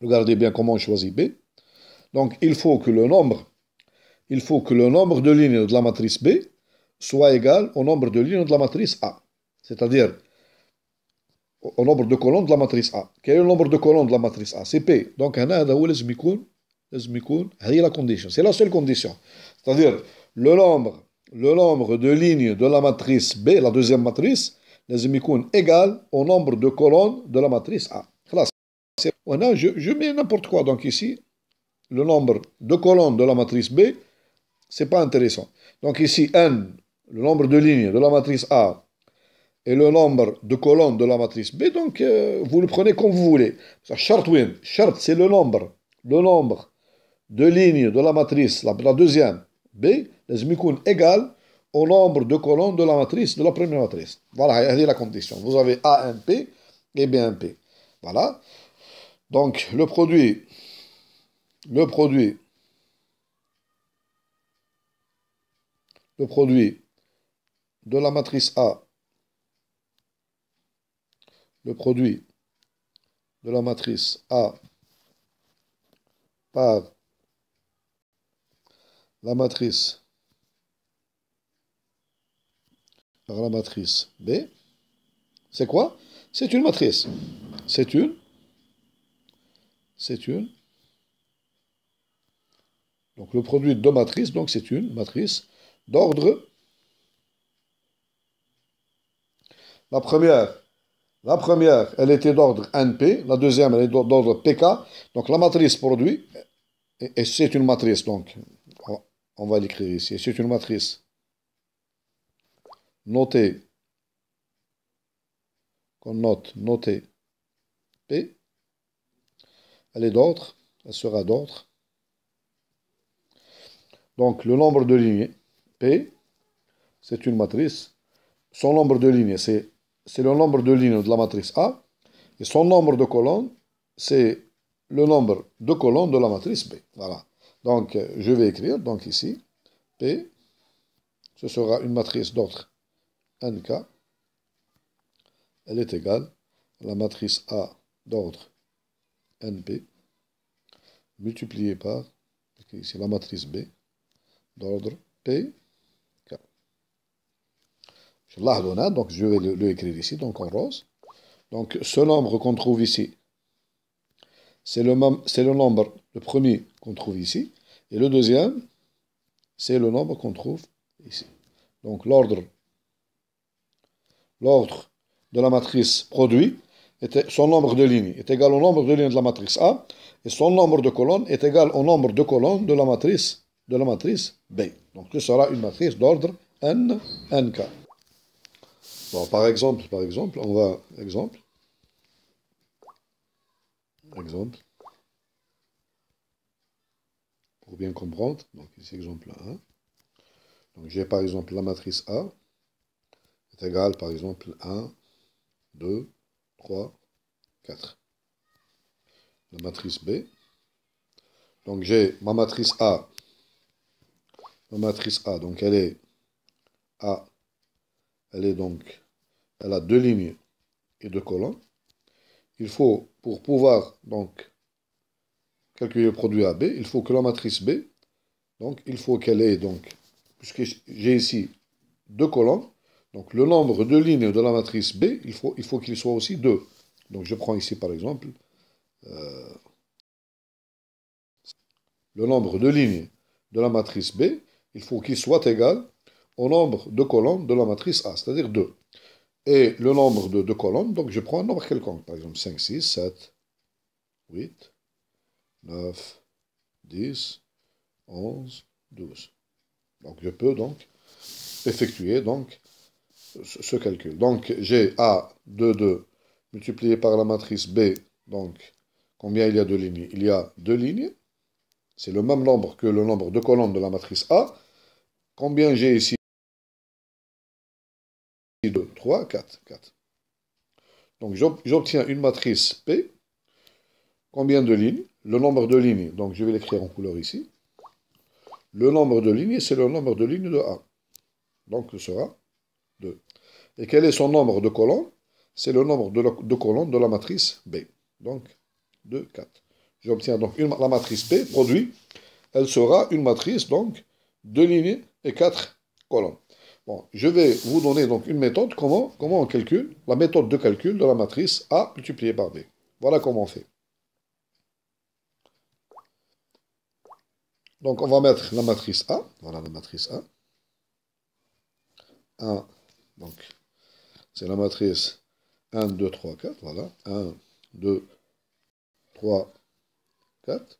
regardez bien comment on choisit B. Donc, il faut que le nombre de lignes de la matrice B soit égal au nombre de lignes de la matrice A. C'est-à-dire au nombre de colonnes de la matrice A. Quel est le nombre de colonnes de la matrice A? C'est P. Donc, هذا هو لازم يكون هذه la condition. C'est la seule condition. C'est-à-dire le nombre de lignes de la matrice B, la deuxième matrice, لازم يكون égal au nombre de colonnes de la matrice A. خلاص. Je mets n'importe quoi. Donc ici, le nombre de colonnes de la matrice B, c'est pas intéressant. Donc ici, n, le nombre de lignes de la matrice A, et le nombre de colonnes de la matrice B, donc vous le prenez comme vous voulez. Chart win. Chart, c'est le nombre de lignes de la matrice, la deuxième B, لازم يكون égal au nombre de colonnes de la matrice, de la première matrice. Voilà, c'est la condition. Vous avez ANP et BNP. Voilà. Donc, le produit de la matrice A, le produit de la matrice A par la matrice B, c'est quoi? C'est une matrice. C'est une. Donc le produit de deux matrices, donc c'est une matrice d'ordre. La première, elle était d'ordre NP. La deuxième, elle est d'ordre PK. Donc la matrice produit, et c'est une matrice, donc on va l'écrire ici. C'est une matrice notée, notée P. Elle est d'ordre, elle sera d'ordre. Donc le nombre de lignes P, c'est une matrice. Son nombre de lignes, c'est le nombre de lignes de la matrice A. Et son nombre de colonnes, c'est le nombre de colonnes de la matrice B. Voilà. Donc je vais écrire, donc ici, P, ce sera une matrice d'ordre NK. Elle est égale à la matrice A d'ordre NP multipliée par, ici, la matrice B d'ordre P. Donc je vais le écrire ici, donc en rose. Donc ce nombre qu'on trouve ici, c'est le nombre, le premier qu'on trouve ici, et le deuxième, c'est le nombre qu'on trouve ici. Donc l'ordre de la matrice produit, son nombre de lignes est égal au nombre de lignes de la matrice A, et son nombre de colonnes est égal au nombre de colonnes de la matrice B. Donc ce sera une matrice d'ordre NK. Bon, par exemple, on va, exemple, pour bien comprendre, donc ici, exemple 1. Donc j'ai par exemple la matrice A est égale par exemple 1, 2, 3, 4. La matrice B. Donc j'ai ma matrice A la matrice A, donc elle est A, elle a deux lignes et deux colonnes. Il faut, pour pouvoir donc calculer le produit AB, il faut que la matrice B, donc il faut qu'elle ait, donc, puisque j'ai ici deux colonnes, donc le nombre de lignes de la matrice B, il faut qu'il soit aussi 2. Donc je prends ici par exemple le nombre de lignes de la matrice B, il faut qu'il soit égal au nombre de colonnes de la matrice A, c'est-à-dire 2. Et le nombre de colonnes, donc je prends un nombre quelconque, par exemple 5, 6, 7, 8, 9, 10, 11, 12. Donc je peux donc effectuer donc ce calcul. Donc j'ai A, 2, 2, multiplié par la matrice B, donc combien il y a de lignes? Il y a 2 lignes. C'est le même nombre que le nombre de colonnes de la matrice A. Combien j'ai ici? 2, 3, 4. Donc j'obtiens une matrice P. Combien de lignes? Le nombre de lignes, donc je vais l'écrire en couleur ici. Le nombre de lignes, c'est le nombre de lignes de A. Donc ce sera 2. Et quel est son nombre de colonnes? C'est le nombre de colonnes de la matrice B. Donc 2, 4. J'obtiens donc la matrice P, produit. Elle sera une matrice, donc, 2 lignes et 4 colonnes. Bon, je vais vous donner donc une méthode, comment on calcule, la méthode de calcul de la matrice A multipliée par B. Voilà comment on fait. Donc, on va mettre la matrice A. Voilà la matrice A. 1, donc, c'est la matrice 1, 2, 3, 4. Voilà. 1, 2, 3, 4.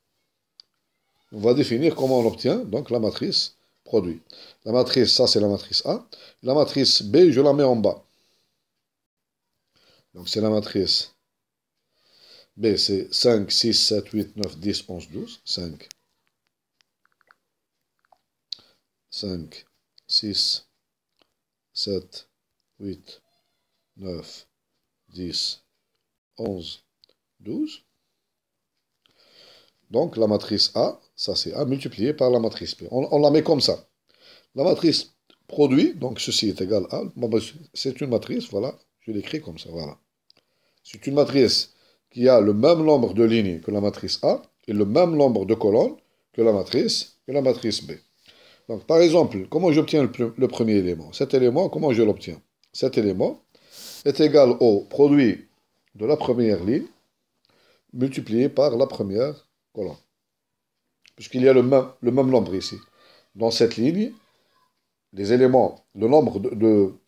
On va définir comment on obtient donc la matrice produit. La matrice, ça c'est la matrice A. La matrice B, je la mets en bas. Donc c'est la matrice B, c'est 5, 6, 7, 8, 9, 10, 11, 12. 5, 6, 7, 8, 9, 10, 11, 12. Donc la matrice A, ça c'est A multiplié par la matrice B. On la met comme ça. La matrice produit, donc ceci est égal à, c'est une matrice, voilà, je l'écris comme ça, voilà. C'est une matrice qui a le même nombre de lignes que la matrice A et le même nombre de colonnes que la matrice B. Donc par exemple, comment j'obtiens le premier élément? Cet élément, comment je l'obtiens? Cet élément est égal au produit de la première ligne multiplié par la première colonne. Puisqu'il y a le même nombre ici. Dans cette ligne, les éléments, le nombre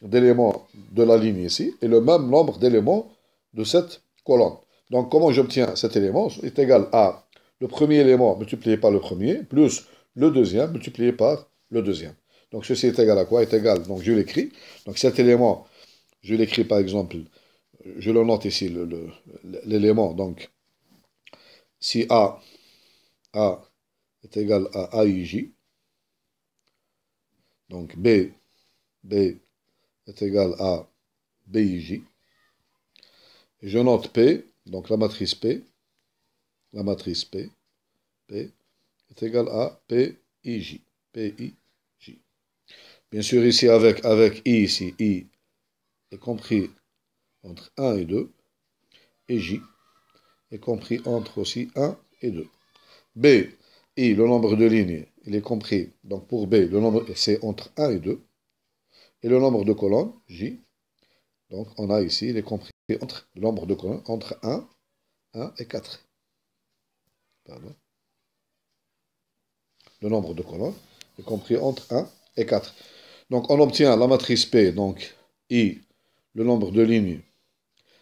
d'éléments de la ligne ici est le même nombre d'éléments de cette colonne. Donc comment j'obtiens cet élément? Est égal à le premier élément multiplié par le premier, plus le deuxième multiplié par le deuxième. Donc ceci est égal à quoi? Est égal, donc je l'écris. Donc cet élément, je l'écris par exemple, je le note ici, l'élément. Donc si A est égal à AIJ, donc B est égal à BIJ. Et je note P, donc la matrice P est égale à PIJ. Bien sûr, ici, avec I, ici, I est compris entre 1 et 2, et J est compris entre aussi 1 et 2. B, I, le nombre de lignes, il est compris, donc pour B, le nombre, c'est entre 1 et 2, et le nombre de colonnes, J, donc on a ici, il est compris entre le nombre de colonnes, entre 1 et 4. Pardon. Le nombre de colonnes est compris entre 1 et 4. Donc on obtient la matrice P, donc I, le nombre de lignes,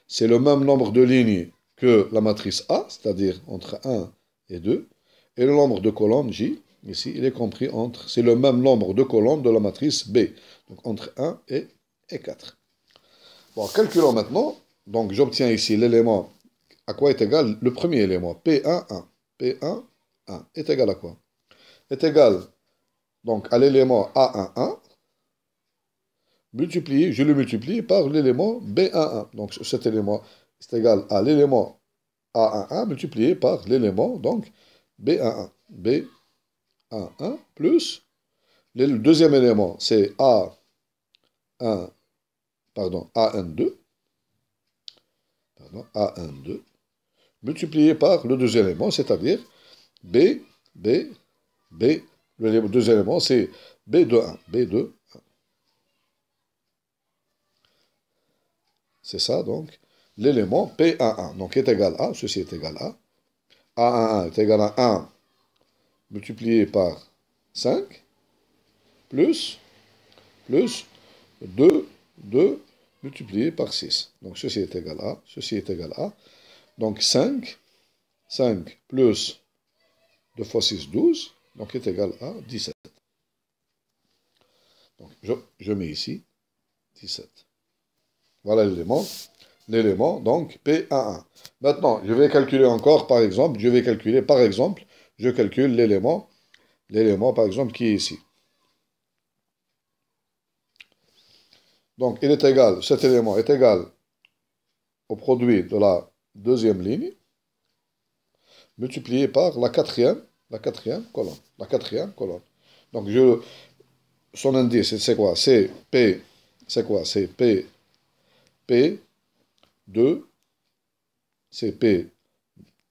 c'est le même nombre de lignes que la matrice A, c'est-à-dire entre 1 et 2, et le nombre de colonnes, J, ici, il est compris entre, c'est le même nombre de colonnes de la matrice B, donc entre 1 et 4. Bon, calculons maintenant, donc j'obtiens ici l'élément, à quoi est égal le premier élément, P1, 1. P1, 1 est égal à quoi? Est égal donc à l'élément A11, multiplié, je le multiplie par l'élément B11. Donc cet élément est égal à l'élément A11 multiplié par l'élément donc B11. B11 plus Le deuxième élément, c'est A1, pardon, A12, pardon, A12, multiplié par le deuxième élément, c'est-à-dire B, B, B. Le deuxième élément, c'est B de 1, B de 1. C'est ça, donc, l'élément P11, donc est égal à, ceci est égal à, A11 est égal à 1 multiplié par 5, plus 2 multiplié par 6. Donc ceci est égal à, ceci est égal à. Donc 5 plus 2 fois 6, 12, donc est égal à 17. Donc je mets ici 17. Voilà l'élément, donc P11. Maintenant, je vais calculer encore, par exemple, je calcule l'élément, par exemple, qui est ici. Donc, il est égal, cet élément est égal au produit de la deuxième ligne, multiplié par la quatrième colonne. Donc, son indice, c'est quoi? C'est P, c'est quoi? C'est P2, c'est P,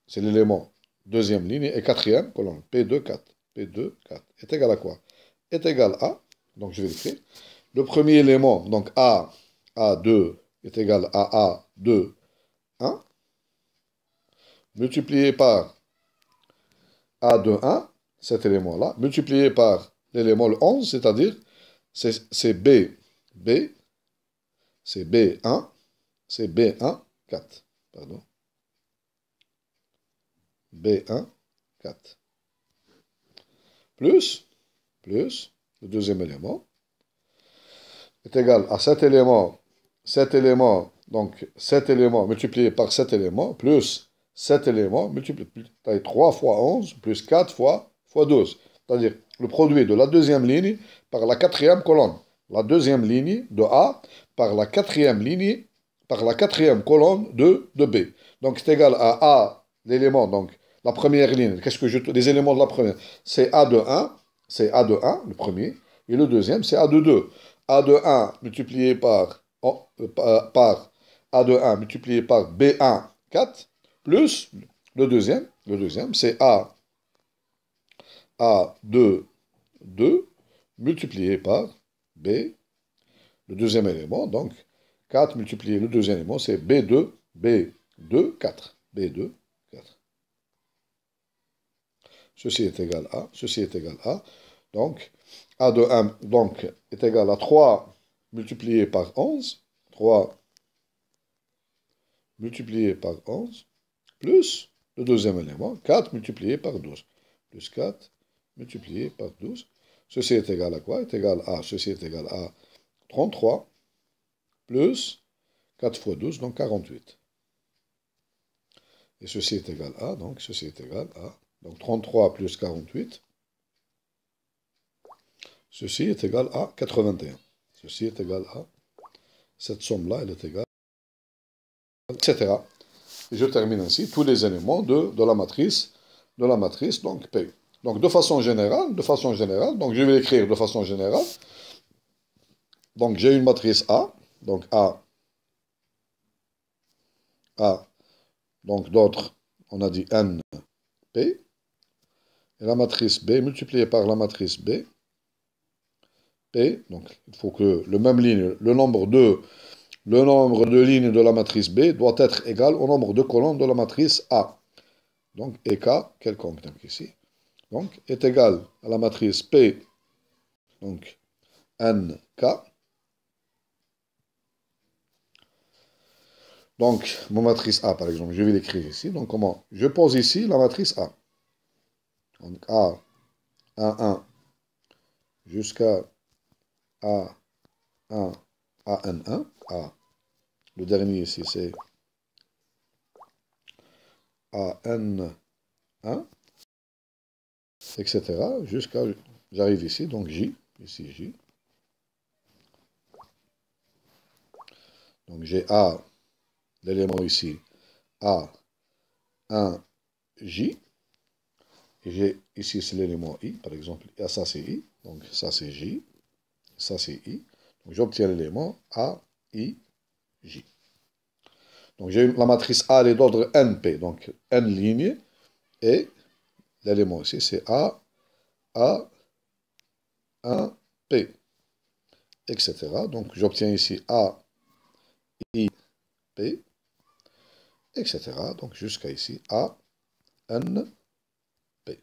c'est l'élément deuxième ligne, et quatrième colonne, P2, 4. P2, 4. Est égal à quoi? Est égal à, donc je vais l'écrire, le premier élément, donc A2 est égal à A2, 1, multiplié par A2, 1, cet élément-là, multiplié par l'élément le 11, c'est-à-dire, c'est c'est B1, c'est B1, 4, pardon, B1, 4, plus, le deuxième élément, est égal à cet élément, donc cet élément multiplié par cet élément, plus cet élément multiplié par 3 fois 11, plus 4 fois 12. C'est-à-dire le produit de la deuxième ligne par la quatrième colonne. La deuxième ligne de A par la quatrième ligne, par la quatrième colonne de B. Donc c'est égal à A, l'élément, donc la première ligne, les éléments de la première, c'est A de 1, c'est A de 1, le premier, et le deuxième, c'est A de 2. A de 1 multiplié par A de 1 multiplié par B1, 4, plus le deuxième c'est A2, 2, multiplié par B, le deuxième élément, donc 4 multiplié le deuxième élément, c'est B2, 4. B2, 4. Ceci est égal à, donc A de 1 donc, est égal à 3 multiplié par 11, 3 multiplié par 11, plus le deuxième élément, 4 multiplié par 12, plus 4 multiplié par 12. Ceci est égal à quoi? Ceci est égal à 33, plus 4 fois 12, donc 48. Et ceci est égal à, donc 33 plus 48, ceci est égal à 81. Ceci est égal à, cette somme-là, elle est égale, etc. Et je termine ainsi tous les éléments de la matrice, donc P. Donc de façon générale, donc je vais écrire de façon générale. Donc j'ai une matrice A, donc A, donc d'autres, on a dit N, P, et la matrice B multipliée par la matrice B, P, donc il faut que le nombre de lignes de la matrice B doit être égal au nombre de colonnes de la matrice A. Donc EK, quelconque, donc ici, donc est égal à la matrice P, donc NK. Donc, mon matrice A, par exemple, je vais l'écrire ici. Donc, comment? Je pose ici la matrice A. Donc, A, 1 jusqu'à A1, AN1. A. Le dernier ici, c'est AN1, etc. Jusqu'à, j'arrive ici, donc J. Ici, J. Donc, j'ai A, l'élément ici, A1J. Et j'ai ici, c'est l'élément I, par exemple. Et ça, c'est I. Donc ça c'est J, ça c'est I. Donc j'obtiens l'élément A, I, J. Donc j'ai la matrice A, elle est d'ordre NP, donc N lignes, et l'élément ici c'est A, 1, P, etc. Donc j'obtiens ici A, I, P, etc. Donc jusqu'à ici A, N, P.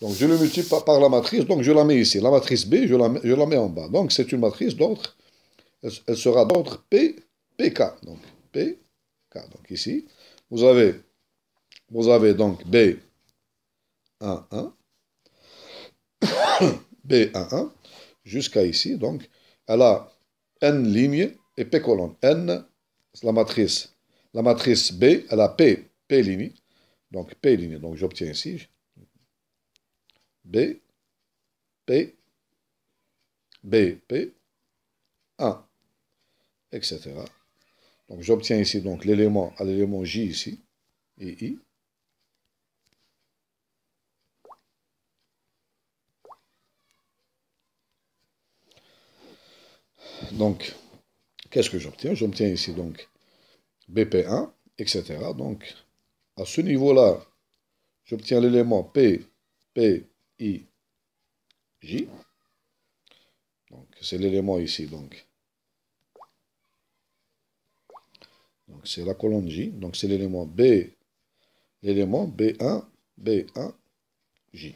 Donc je le multiplie par la matrice, donc je la mets ici. La matrice B, je la mets en bas. Donc c'est une matrice d'ordre, elle sera d'ordre P, PK. Donc P, K. Donc ici, vous avez donc B, 1, 1, B, 1, 1, jusqu'à ici. Donc elle a N lignes et P colonnes. N, c'est la matrice. La matrice B, elle a P, P ligne. Donc P ligne. Donc j'obtiens ici B, P, B, P, 1, etc. Donc j'obtiens ici donc l'élément à l'élément J ici, et I. Donc, qu'est-ce que j'obtiens? J'obtiens ici donc BP1, etc. Donc, à ce niveau-là, j'obtiens l'élément P, P, I, J. Donc, c'est l'élément ici, donc c'est la colonne J. Donc, c'est l'élément B1, B1, J.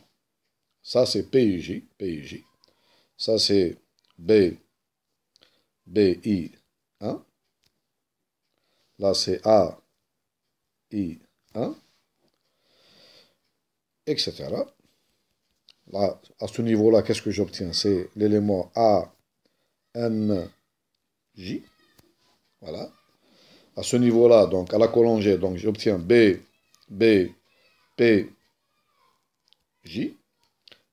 Ça, c'est PIJ, PIJ. Ça, c'est B, BI1. Là, c'est A, I1, etc. Là, à ce niveau-là, qu'est-ce que j'obtiens? C'est l'élément A, N, J. Voilà. À ce niveau-là, donc à la colonne G, donc j'obtiens B, P, J,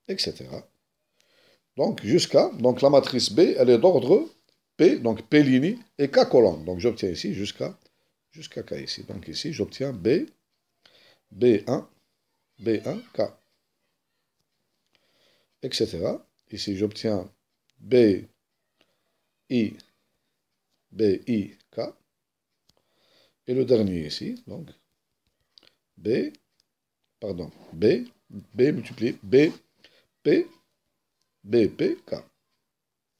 etc. Donc jusqu'à, donc la matrice B, elle est d'ordre P, donc P ligne et K colonne. Donc j'obtiens ici jusqu'à K ici. Donc ici, j'obtiens B, B1, B1, K, etc. Ici, j'obtiens B, I, B, I, K. Et le dernier ici, donc B, pardon, B multiplié B, P, B, P, K.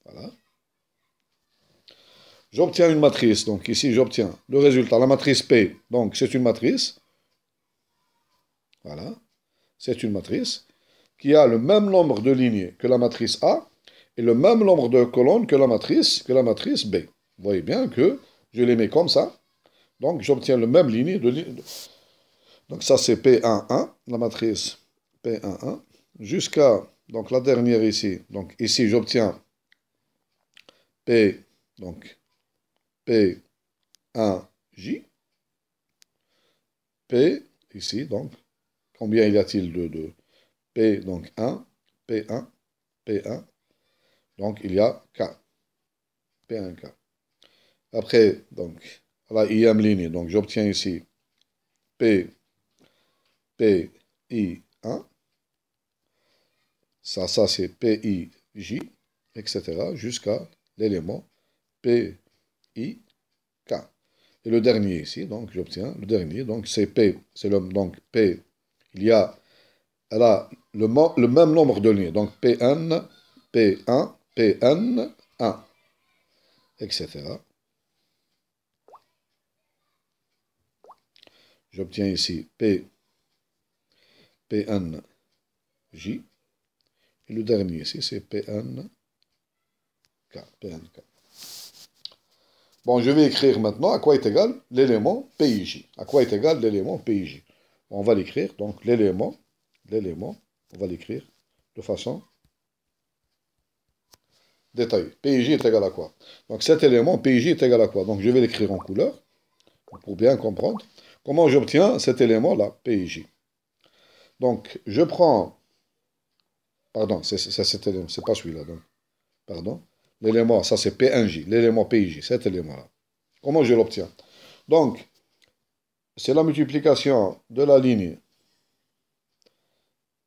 Voilà. J'obtiens une matrice, donc ici j'obtiens le résultat, la matrice P, donc c'est une matrice, voilà, c'est une matrice qui a le même nombre de lignes que la matrice A et le même nombre de colonnes que la matrice B. Vous voyez bien que je les mets comme ça, donc j'obtiens le même ligne donc ça c'est P11, la matrice P11, jusqu'à, donc la dernière ici, donc ici j'obtiens P, donc P1J, P, ici, donc, combien y a-t-il de P, donc 1, P1, P1, donc il y a K, P1K. Après, donc, la IM ligne, donc j'obtiens ici P, PI1, ça c'est PIJ, etc., jusqu'à l'élément PIK. Et le dernier ici, donc j'obtiens le dernier, donc c'est P, c'est le, donc P, elle a le même nombre de lignes, donc PN, P1, PN, 1, etc. J'obtiens ici P, PN, J, et le dernier ici c'est PN, K, PNK. Bon, je vais écrire maintenant à quoi est égal l'élément PIJ. À quoi est égal l'élément PIJ? On va l'écrire, donc l'élément, on va l'écrire de façon détaillée. PIJ est égal à quoi? Donc cet élément PIJ est égal à quoi? Donc je vais l'écrire en couleur, pour bien comprendre comment j'obtiens cet élément-là, PIJ. Donc je prends, pardon, c'est cet élément, c'est pas celui-là, donc, pardon, l'élément, ça c'est P1J, l'élément PIJ, cet élément-là. Comment je l'obtiens? Donc, c'est la multiplication de la ligne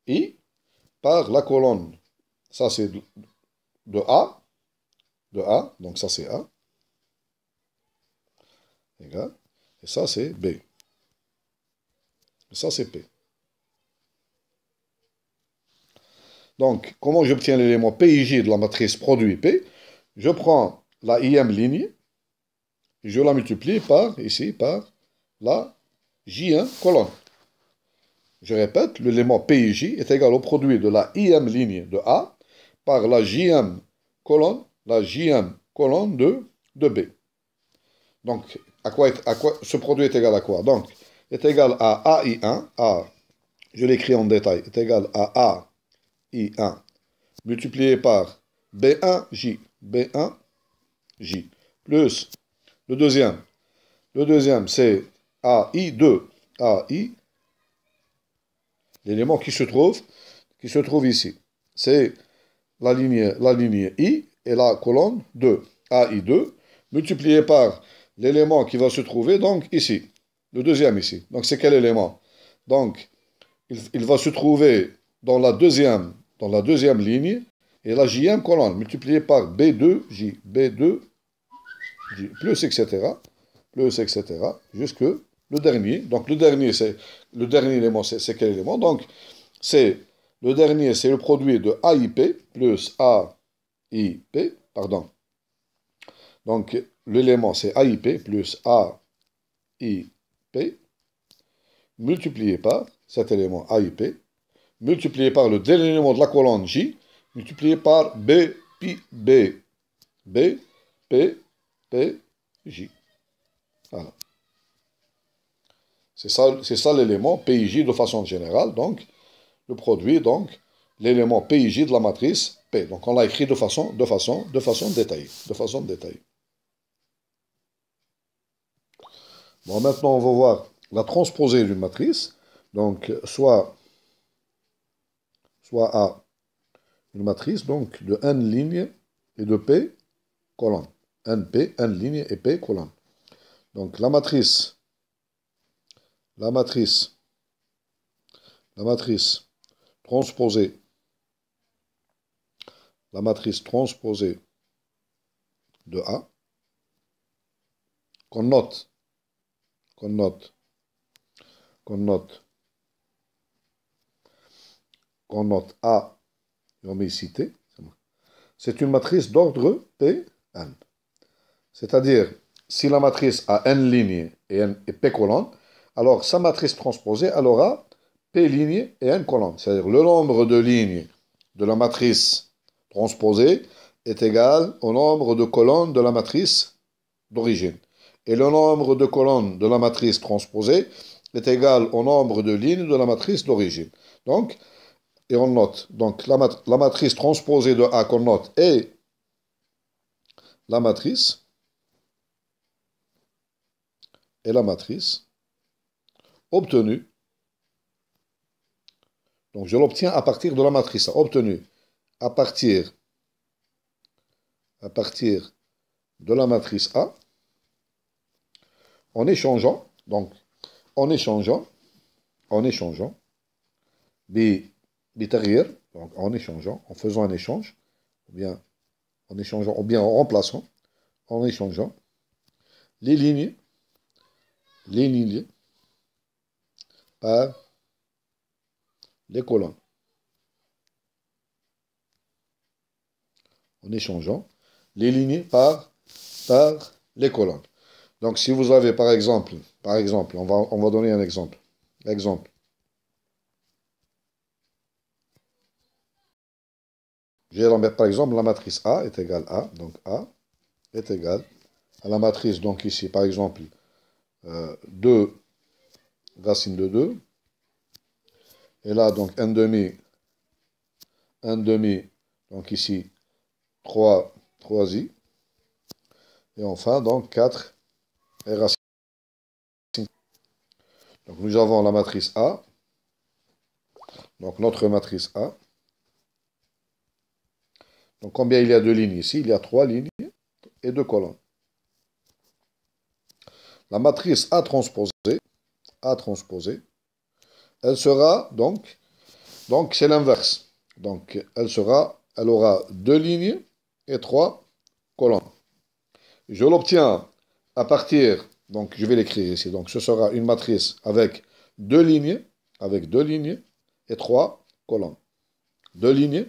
I par la colonne. Ça, c'est de A, donc ça, c'est A, égal. Et ça, c'est B. Et ça, c'est P. Donc, comment j'obtiens l'élément PIJ de la matrice produit P? Je prends la IM ligne, je la multiplie par, ici, par la J1 colonne. Je répète, l'élément PIJ est égal au produit de la IM ligne de A par la JM colonne de B. Donc, ce produit est égal à quoi? Donc, est égal à AI1, A, je l'écris en détail, est égal à AI1 multiplié par B1J, B1J, plus le deuxième c'est AI2, AI, l'élément qui se trouve ici. C'est la ligne I et la colonne 2, AI2, multiplié par l'élément qui va se trouver donc ici, le deuxième ici. Donc c'est quel élément? Donc il va se trouver dans la deuxième ligne et la JM colonne multiplié par B2J, plus etc., jusque le dernier. Donc le dernier élément, c'est quel élément? Donc le dernier, c'est le produit de AIP plus AIP, pardon. Donc l'élément, c'est AIP plus AIP, multiplié par cet élément AIP, multiplié par le dernier élément de la colonne J, multiplié par B, P, P, J. Voilà. C'est ça l'élément PIJ de façon générale, donc le produit, donc l'élément PIJ de la matrice P. Donc on l'a écrit de façon détaillée. Bon, maintenant on va voir la transposée d'une matrice. Donc soit A, une matrice donc de n lignes et de P colonnes. NP, n lignes et P colonnes. Donc la matrice transposée, de A, qu'on note A, on met cité, c'est une matrice d'ordre Pn. C'est-à-dire, si la matrice a n lignes et P colonnes, alors sa matrice transposée, elle aura P lignes et n colonnes. C'est-à-dire, le nombre de lignes de la matrice transposée est égal au nombre de colonnes de la matrice d'origine. Et le nombre de colonnes de la matrice transposée est égal au nombre de lignes de la matrice d'origine. Donc, et on note, donc la matrice transposée de A qu'on note est la matrice obtenue. Donc je l'obtiens à partir de la matrice A, obtenue à partir de la matrice A, en échangeant, donc en échangeant, donc en échangeant, en faisant un échange, ou bien en échangeant, ou bien en remplaçant, en échangeant les lignes par les colonnes. En échangeant les lignes par les colonnes. Donc si vous avez par exemple, on va donner un exemple. J'ai par exemple la matrice A est égale à, donc A est égal à la matrice, donc ici par exemple 2 racine de 2, et là donc 1 demi, donc ici 3i, et enfin donc 4 et racine. Donc nous avons la matrice A, donc notre matrice A. Donc combien il y a de lignes ici? Il y a 3 lignes et 2 colonnes. La matrice A transposée, elle sera donc c'est l'inverse. Donc, elle aura deux lignes et trois colonnes. Je l'obtiens à partir, donc je vais l'écrire ici. Donc, ce sera une matrice avec deux lignes et trois colonnes. Deux lignes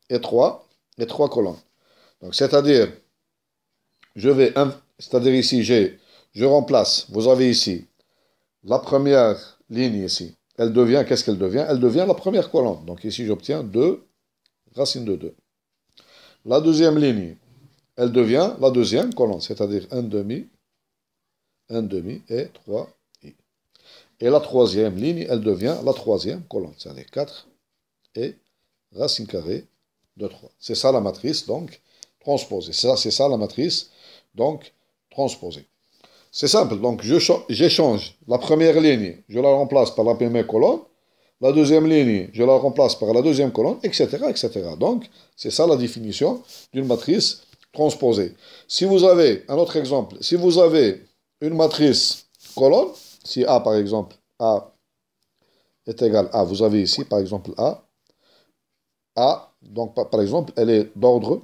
et trois colonnes. Donc, c'est-à-dire ici, je remplace, vous avez ici la première ligne ici. Qu'est-ce qu'elle devient? Elle devient la première colonne. Donc ici, j'obtiens 2 racine de 2. La deuxième ligne, elle devient la deuxième colonne, c'est-à-dire 1 demi et 3 i. Et la troisième ligne, elle devient la troisième colonne, c'est-à-dire 4 et racine carrée de 3. C'est ça la matrice, donc, transposée. C'est ça la matrice, donc, transposée. C'est simple, donc j'échange la première ligne, je la remplace par la première colonne, la deuxième ligne, je la remplace par la deuxième colonne, etc., etc. Donc, c'est ça la définition d'une matrice transposée. Si vous avez, un autre exemple, si vous avez une matrice colonne, si A, par exemple, A est égal à, vous avez ici, par exemple, A, donc, par exemple, elle est d'ordre,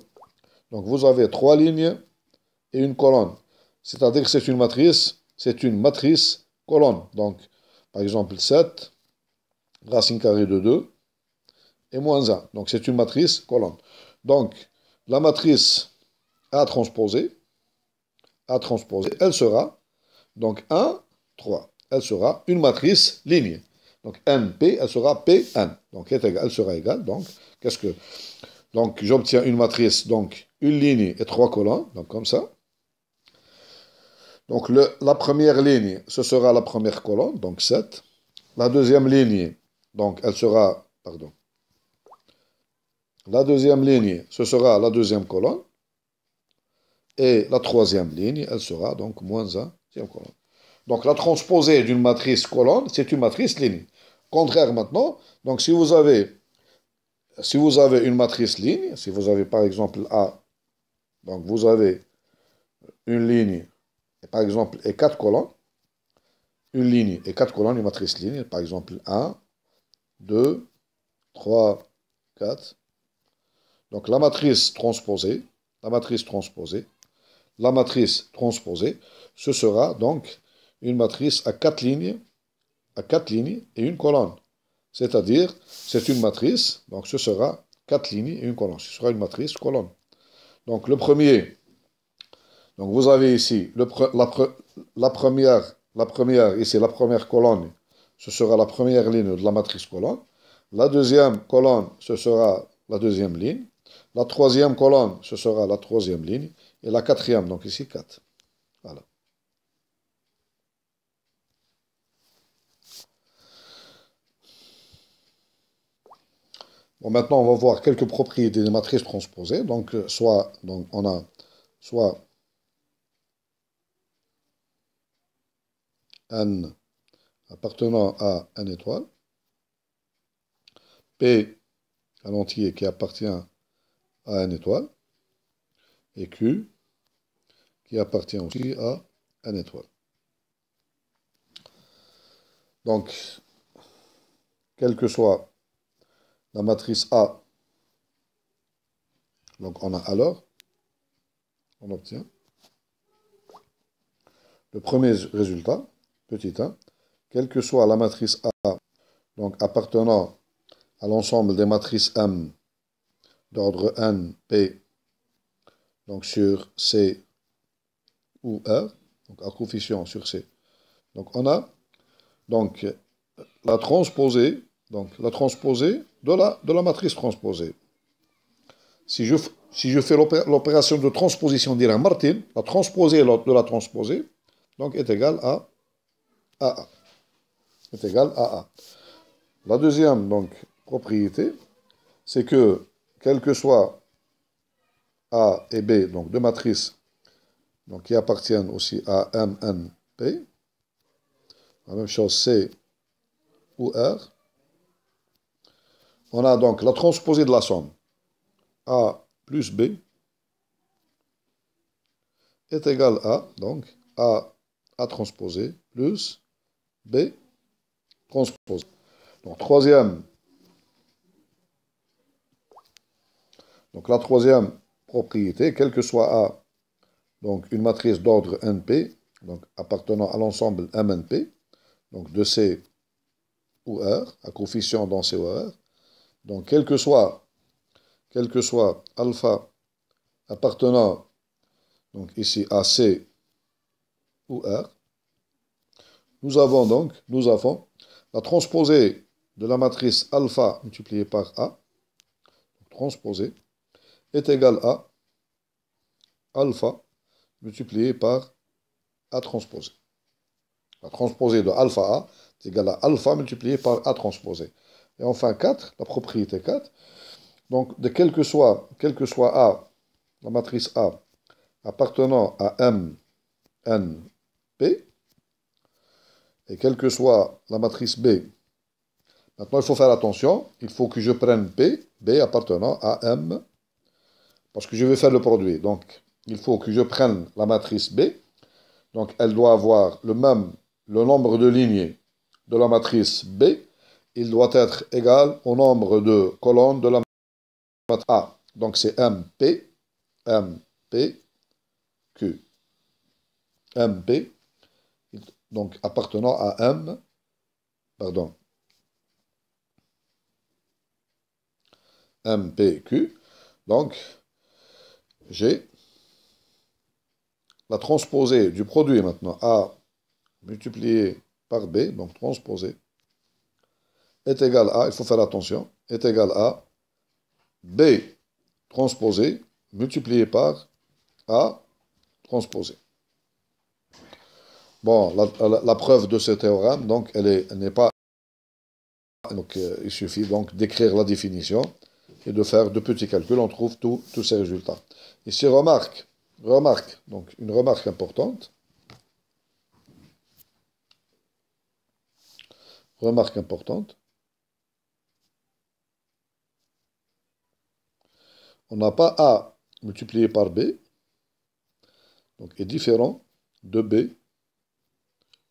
donc vous avez trois lignes et une colonne. C'est-à-dire que c'est une matrice colonne. Donc, par exemple, 7, racine carrée de 2, et moins 1. Donc, c'est une matrice colonne. Donc, la matrice A transposée, elle sera, donc 1, 3. Elle sera une matrice ligne. Donc, NP, elle sera PN. Donc, elle sera égale. Donc, donc, j'obtiens une matrice, donc, une ligne et trois colonnes. Donc, comme ça. Donc, la première ligne, ce sera la première colonne, donc 7. La deuxième ligne, donc elle sera, pardon, la deuxième ligne, ce sera la deuxième colonne. Et la troisième ligne, elle sera donc moins 1, colonne. Donc, la transposée d'une matrice colonne, c'est une matrice ligne. Contraire maintenant, donc si vous avez une matrice ligne, si vous avez par exemple A, donc vous avez une ligne, par exemple, et quatre colonnes, une ligne et quatre colonnes, une matrice ligne, par exemple 1, 2, 3, 4. Donc la matrice transposée, ce sera donc une matrice à quatre lignes et une colonne. C'est-à-dire, c'est une matrice, donc ce sera 4 lignes et une colonne. Ce sera une matrice colonne. Donc le premier, donc vous avez ici la première, ici la première colonne, ce sera la première ligne de la matrice colonne. La deuxième colonne, ce sera la deuxième ligne. La troisième colonne, ce sera la troisième ligne. Et la quatrième, donc ici 4. Voilà. Bon, maintenant, on va voir quelques propriétés des matrices transposées. Donc, on a soit N appartenant à N étoile, P un entier qui appartient à N étoile, et Q qui appartient aussi à N étoile. Donc, quelle que soit la matrice A, donc on a alors, on obtient le premier résultat, petit 1, quelle que soit la matrice A, donc appartenant à l'ensemble des matrices M d'ordre N, P, donc sur C ou R, donc à coefficient sur C. Donc on a donc la transposée de la matrice transposée. Si je fais l'opération de transposition Dirac-Martin, la transposée de la transposée, donc est égale à AA. Est égale à A. La deuxième donc, propriété, c'est que, quel que soit A et B, donc deux matrices donc, qui appartiennent aussi à M, N, P, la même chose C ou R, on a donc la transposée de la somme A plus B est égal à, donc, A transposé plus B transposé. Donc, troisième Donc la troisième propriété, quel que soit A, donc une matrice d'ordre NP, donc appartenant à l'ensemble MNP, donc de C ou R, à coefficient dans C ou R, donc quel que soit alpha appartenant donc ici à C ou R, nous avons la transposée de la matrice alpha multipliée par A, transposée, est égale à alpha multiplié par A transposé. La transposée de alpha A est égale à alpha multiplié par A transposé. Et enfin 4, la propriété 4, donc de quel que soit A, la matrice A, appartenant à M, N, P, et quelle que soit la matrice B. Maintenant, il faut faire attention, il faut que je prenne P, B appartenant à M, parce que je vais faire le produit. Donc, il faut que je prenne la matrice B, donc elle doit avoir le nombre de lignées de la matrice B, il doit être égal au nombre de colonnes de la matrice A. Donc, c'est MP, MP, Q. MP, donc appartenant à M, pardon, MPQ. Donc, j'ai la transposée du produit maintenant, A multiplié par B, donc transposé, est égal à, il faut faire attention, est égal à B transposé multiplié par A transposé. Bon, la preuve de ce théorème, donc, elle n'est pas... Donc, il suffit donc d'écrire la définition et de faire de petits calculs, on trouve tous ces résultats. Ici, remarque, donc une remarque importante. Remarque importante. On n'a pas A multiplié par B, donc est différent de B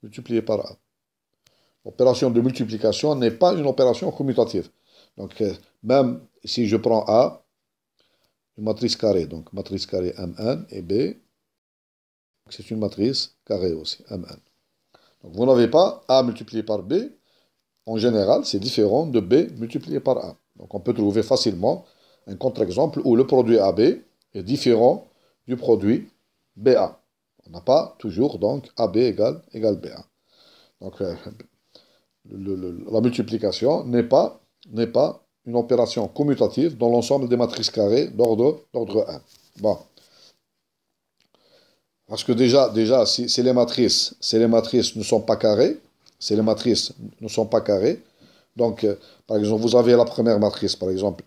multiplié par A. L'opération de multiplication n'est pas une opération commutative. Donc, même si je prends A, une matrice carrée, donc matrice carrée Mn et B, c'est une matrice carrée aussi, Mn. Donc, vous n'avez pas A multiplié par B, en général, c'est différent de B multiplié par A. Donc, on peut trouver facilement un contre-exemple où le produit AB est différent du produit BA. On n'a pas toujours, donc, AB égale BA. Donc, la multiplication n'est pas une opération commutative dans l'ensemble des matrices carrées d'ordre 1. Bon. Parce que déjà si les matrices ne sont pas carrées, donc, par exemple, vous avez la première matrice, par exemple,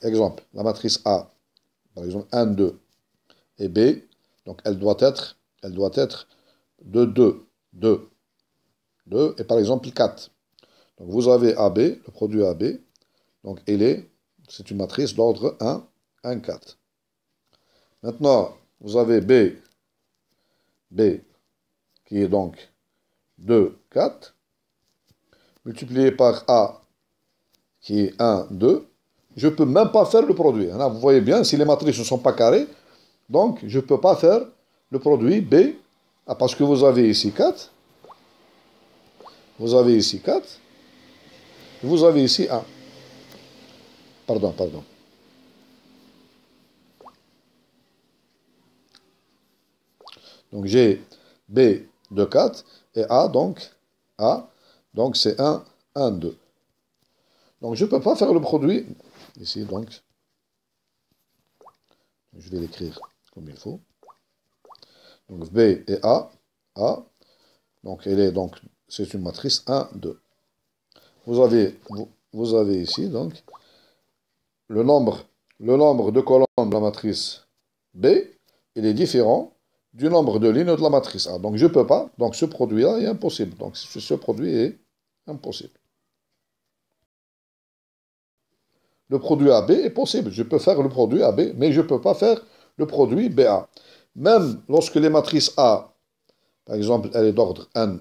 la matrice A, par exemple, 1, 2, et B, donc elle doit être de 2, et par exemple 4. Donc, vous avez AB, le produit AB, donc c'est une matrice d'ordre 1, 4. Maintenant, vous avez B, qui est donc 2, 4, multiplié par A, qui est 1, 2. Je ne peux même pas faire le produit. Là, vous voyez bien, si les matrices ne sont pas carrées, donc je ne peux pas faire le produit B, parce que vous avez ici 4, vous avez ici 4, vous avez ici 1. Pardon. Donc j'ai B de 4 et A, donc c'est 1, 2. Donc je ne peux pas faire le produit ici, donc je vais l'écrire comme il faut. Donc B et A, donc c'est une matrice 1, 2. Vous avez ici, donc, le nombre de colonnes de la matrice B, il est différent du nombre de lignes de la matrice A. Donc, je ne peux pas. Donc, ce produit-là est impossible. Donc, ce produit est impossible. Le produit AB est possible. Je peux faire le produit AB, mais je ne peux pas faire le produit BA. Même lorsque les matrices A, par exemple, elle est d'ordre n,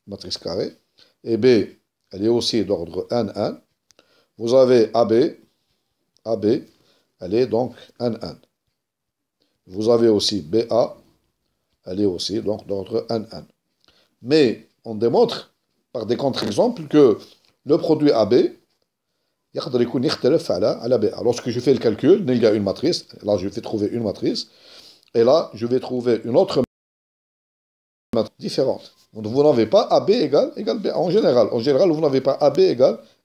matrice carrée, et B, elle est aussi d'ordre n. Vous avez AB, elle est donc N. Vous avez aussi BA, elle est aussi donc d'ordre N. Mais on démontre par des contre-exemples que le produit AB, يقدر يكون يختلف على BA. Lorsque je fais le calcul, il y a une matrice, là je vais trouver une matrice, et là je vais trouver une autre matrice différente. Donc vous n'avez pas AB égale BA. En général, vous n'avez pas AB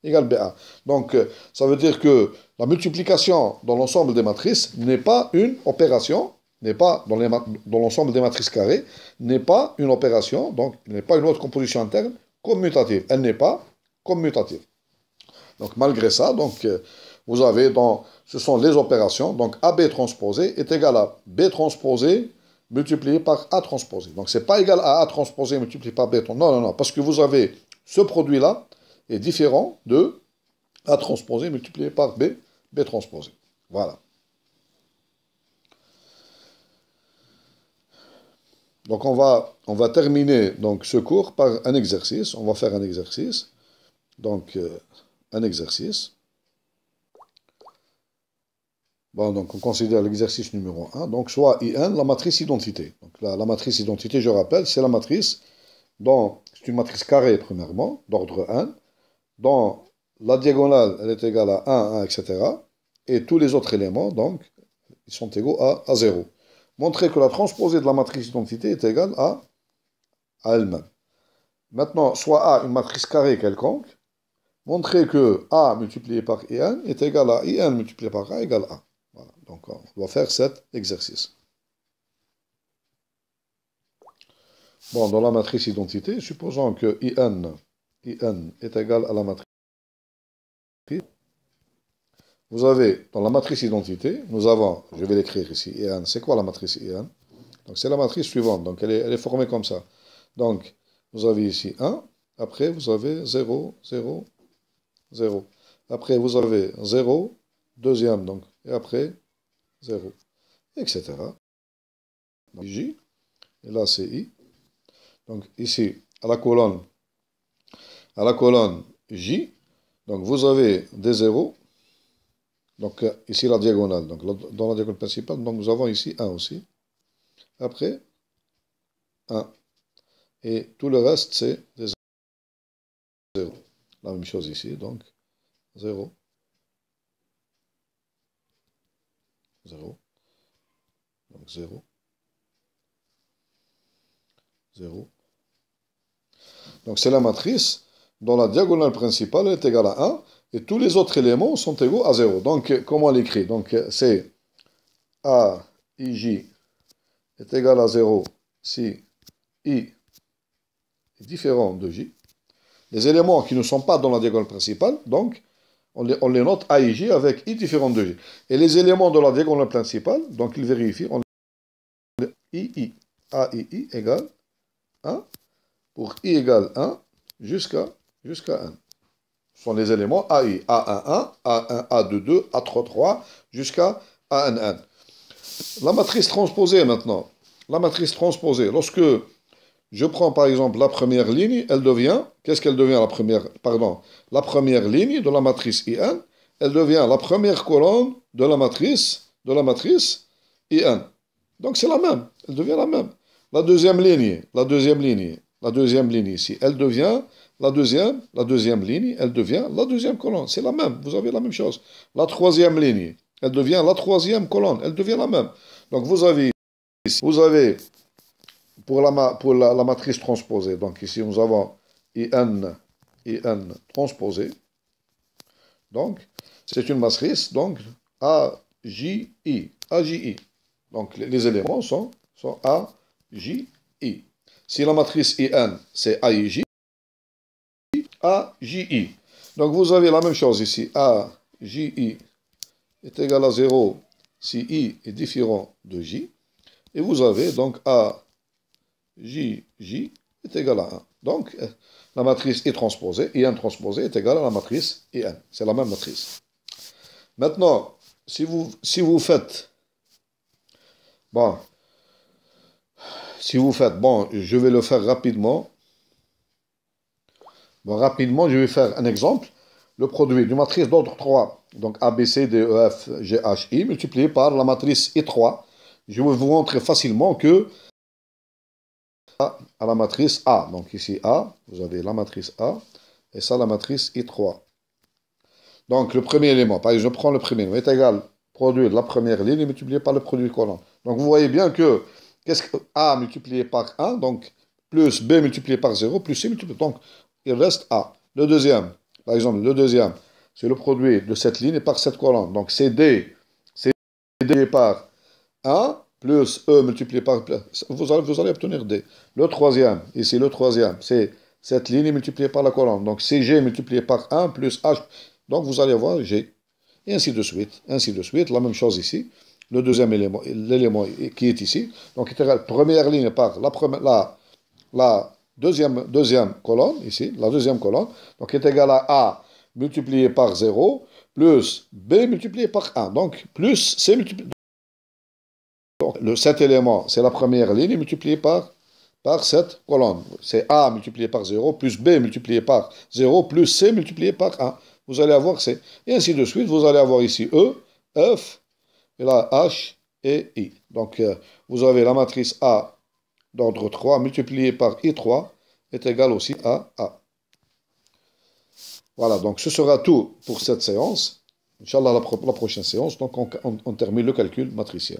égale BA. Donc ça veut dire que la multiplication dans l'ensemble des matrices n'est pas une opération, n'est pas dans l'ensemble des matrices carrées, n'est pas une opération, donc n'est pas une autre composition interne commutative. Elle n'est pas commutative. Donc malgré ça, donc, vous avez ce sont les opérations, donc AB transposé est égal à B transposé multiplié par A transposé. Donc c'est pas égal à A transposé multiplié par B transposé. Non, non, non, parce que vous avez ce produit-là est différent de A transposé multiplié par B transposé. Voilà. Donc on va terminer donc, ce cours par un exercice. On va faire un exercice. Donc un exercice. Bon, donc on considère l'exercice numéro 1. Donc soit IN, la matrice identité. Donc la matrice identité, je rappelle, c'est la matrice dont c'est une matrice carrée premièrement, d'ordre 1, dont la diagonale elle est égale à 1, 1, etc. Et tous les autres éléments, donc, ils sont égaux à 0. Montrer que la transposée de la matrice identité est égale à elle-même. Maintenant, soit A, une matrice carrée quelconque, montrer que A multiplié par IN est égal à IN multiplié par A égale A. Voilà. Donc, on doit faire cet exercice. Bon, dans la matrice identité, supposons que IN est égal à la matrice. Vous avez, dans la matrice identité, nous avons, je vais l'écrire ici, IN. C'est quoi la matrice IN? Donc, c'est la matrice suivante. Donc, elle est formée comme ça. Donc, vous avez ici 1. Après, vous avez 0, 0, 0. Après, vous avez 0, deuxième, donc, et après, 0, etc. Donc, J, et là, c'est I. Donc, ici, à la colonne J, donc, vous avez des 0. Donc, ici, la diagonale. Donc, dans la diagonale principale, donc, nous avons ici 1 aussi. Après, 1. Et tout le reste, c'est des 0. La même chose ici, donc, 0. 0. Donc, 0. 0. Donc, c'est la matrice dont la diagonale principale est égale à 1. Et tous les autres éléments sont égaux à 0. Donc, comment on l'écrit? Donc, c'est AIJ est égal à 0 si I est différent de J. Les éléments qui ne sont pas dans la diagonale principale, donc, on les note AIJ avec I différent de J. Et les éléments de la diagonale principale, donc, ils vérifient, on les II. AII égale 1 pour I égale 1 jusqu'à 1. Ce sont les éléments AI, A11, A1, A22, A33, jusqu'à ANN. La matrice transposée maintenant. La matrice transposée, lorsque je prends par exemple la première ligne, elle devient, qu'est-ce qu'elle devient la première ligne de la matrice IN, elle devient la première colonne de la matrice IN. Donc c'est la même, elle devient la même. La deuxième ligne ici, elle devient la deuxième ligne, elle devient la deuxième colonne. C'est la même, vous avez la même chose. La troisième ligne, elle devient la troisième colonne, elle devient la même. Donc vous avez pour la matrice transposée, donc ici nous avons IN transposé. Donc c'est une matrice, donc AJI. Donc les éléments sont AJI. Si la matrice IN c'est AIJ, AJI. Donc vous avez la même chose ici. AJI est égal à 0 si I est différent de J. Et vous avez donc AJJ est égal à 1. Donc la matrice I transposée, IN transposée est égale à la matrice IN. C'est la même matrice. Maintenant, si vous faites... Bon, je vais le faire rapidement. Bon, rapidement, je vais faire un exemple. le produit d'une matrice d'ordre 3, donc A, B, C, D, E, F, G, H, I, multiplié par la matrice I3. Je vais vous montrer facilement que à la matrice A. Donc ici A, vous avez la matrice A, et ça la matrice I3. Donc le premier élément, par exemple, je prends le premier élément, est égal produit de la première ligne multiplié par le produit collant. Donc vous voyez bien que qu'est-ce que A multiplié par 1, donc plus B multiplié par 0, plus C multiplié. Donc il reste A. Le deuxième, par exemple, le deuxième, c'est le produit de cette ligne par cette colonne. Donc c'est D multiplié par 1 plus E multiplié par... Vous allez obtenir D. Le troisième, ici le troisième, c'est cette ligne multipliée par la colonne. Donc c'est G multiplié par 1 plus H. Donc vous allez voir G. Et ainsi de suite. Ainsi de suite. La même chose ici. Le deuxième élément, l'élément qui est ici. Donc il égal première ligne par la deuxième colonne, ici, la deuxième colonne. Donc est égal à A multiplié par 0 plus B multiplié par 1. Donc plus C multiplié. Donc, cet élément, c'est la première ligne multipliée par cette colonne. C'est A multiplié par 0 plus B multiplié par 0 plus C multiplié par 1. Vous allez avoir C. Et ainsi de suite, vous allez avoir ici E, F, et là H et I. Donc, vous avez la matrice A d'ordre 3 multipliée par I3 est égale aussi à A. Voilà, donc ce sera tout pour cette séance. Inch'Allah, la prochaine séance, donc on termine le calcul matriciel.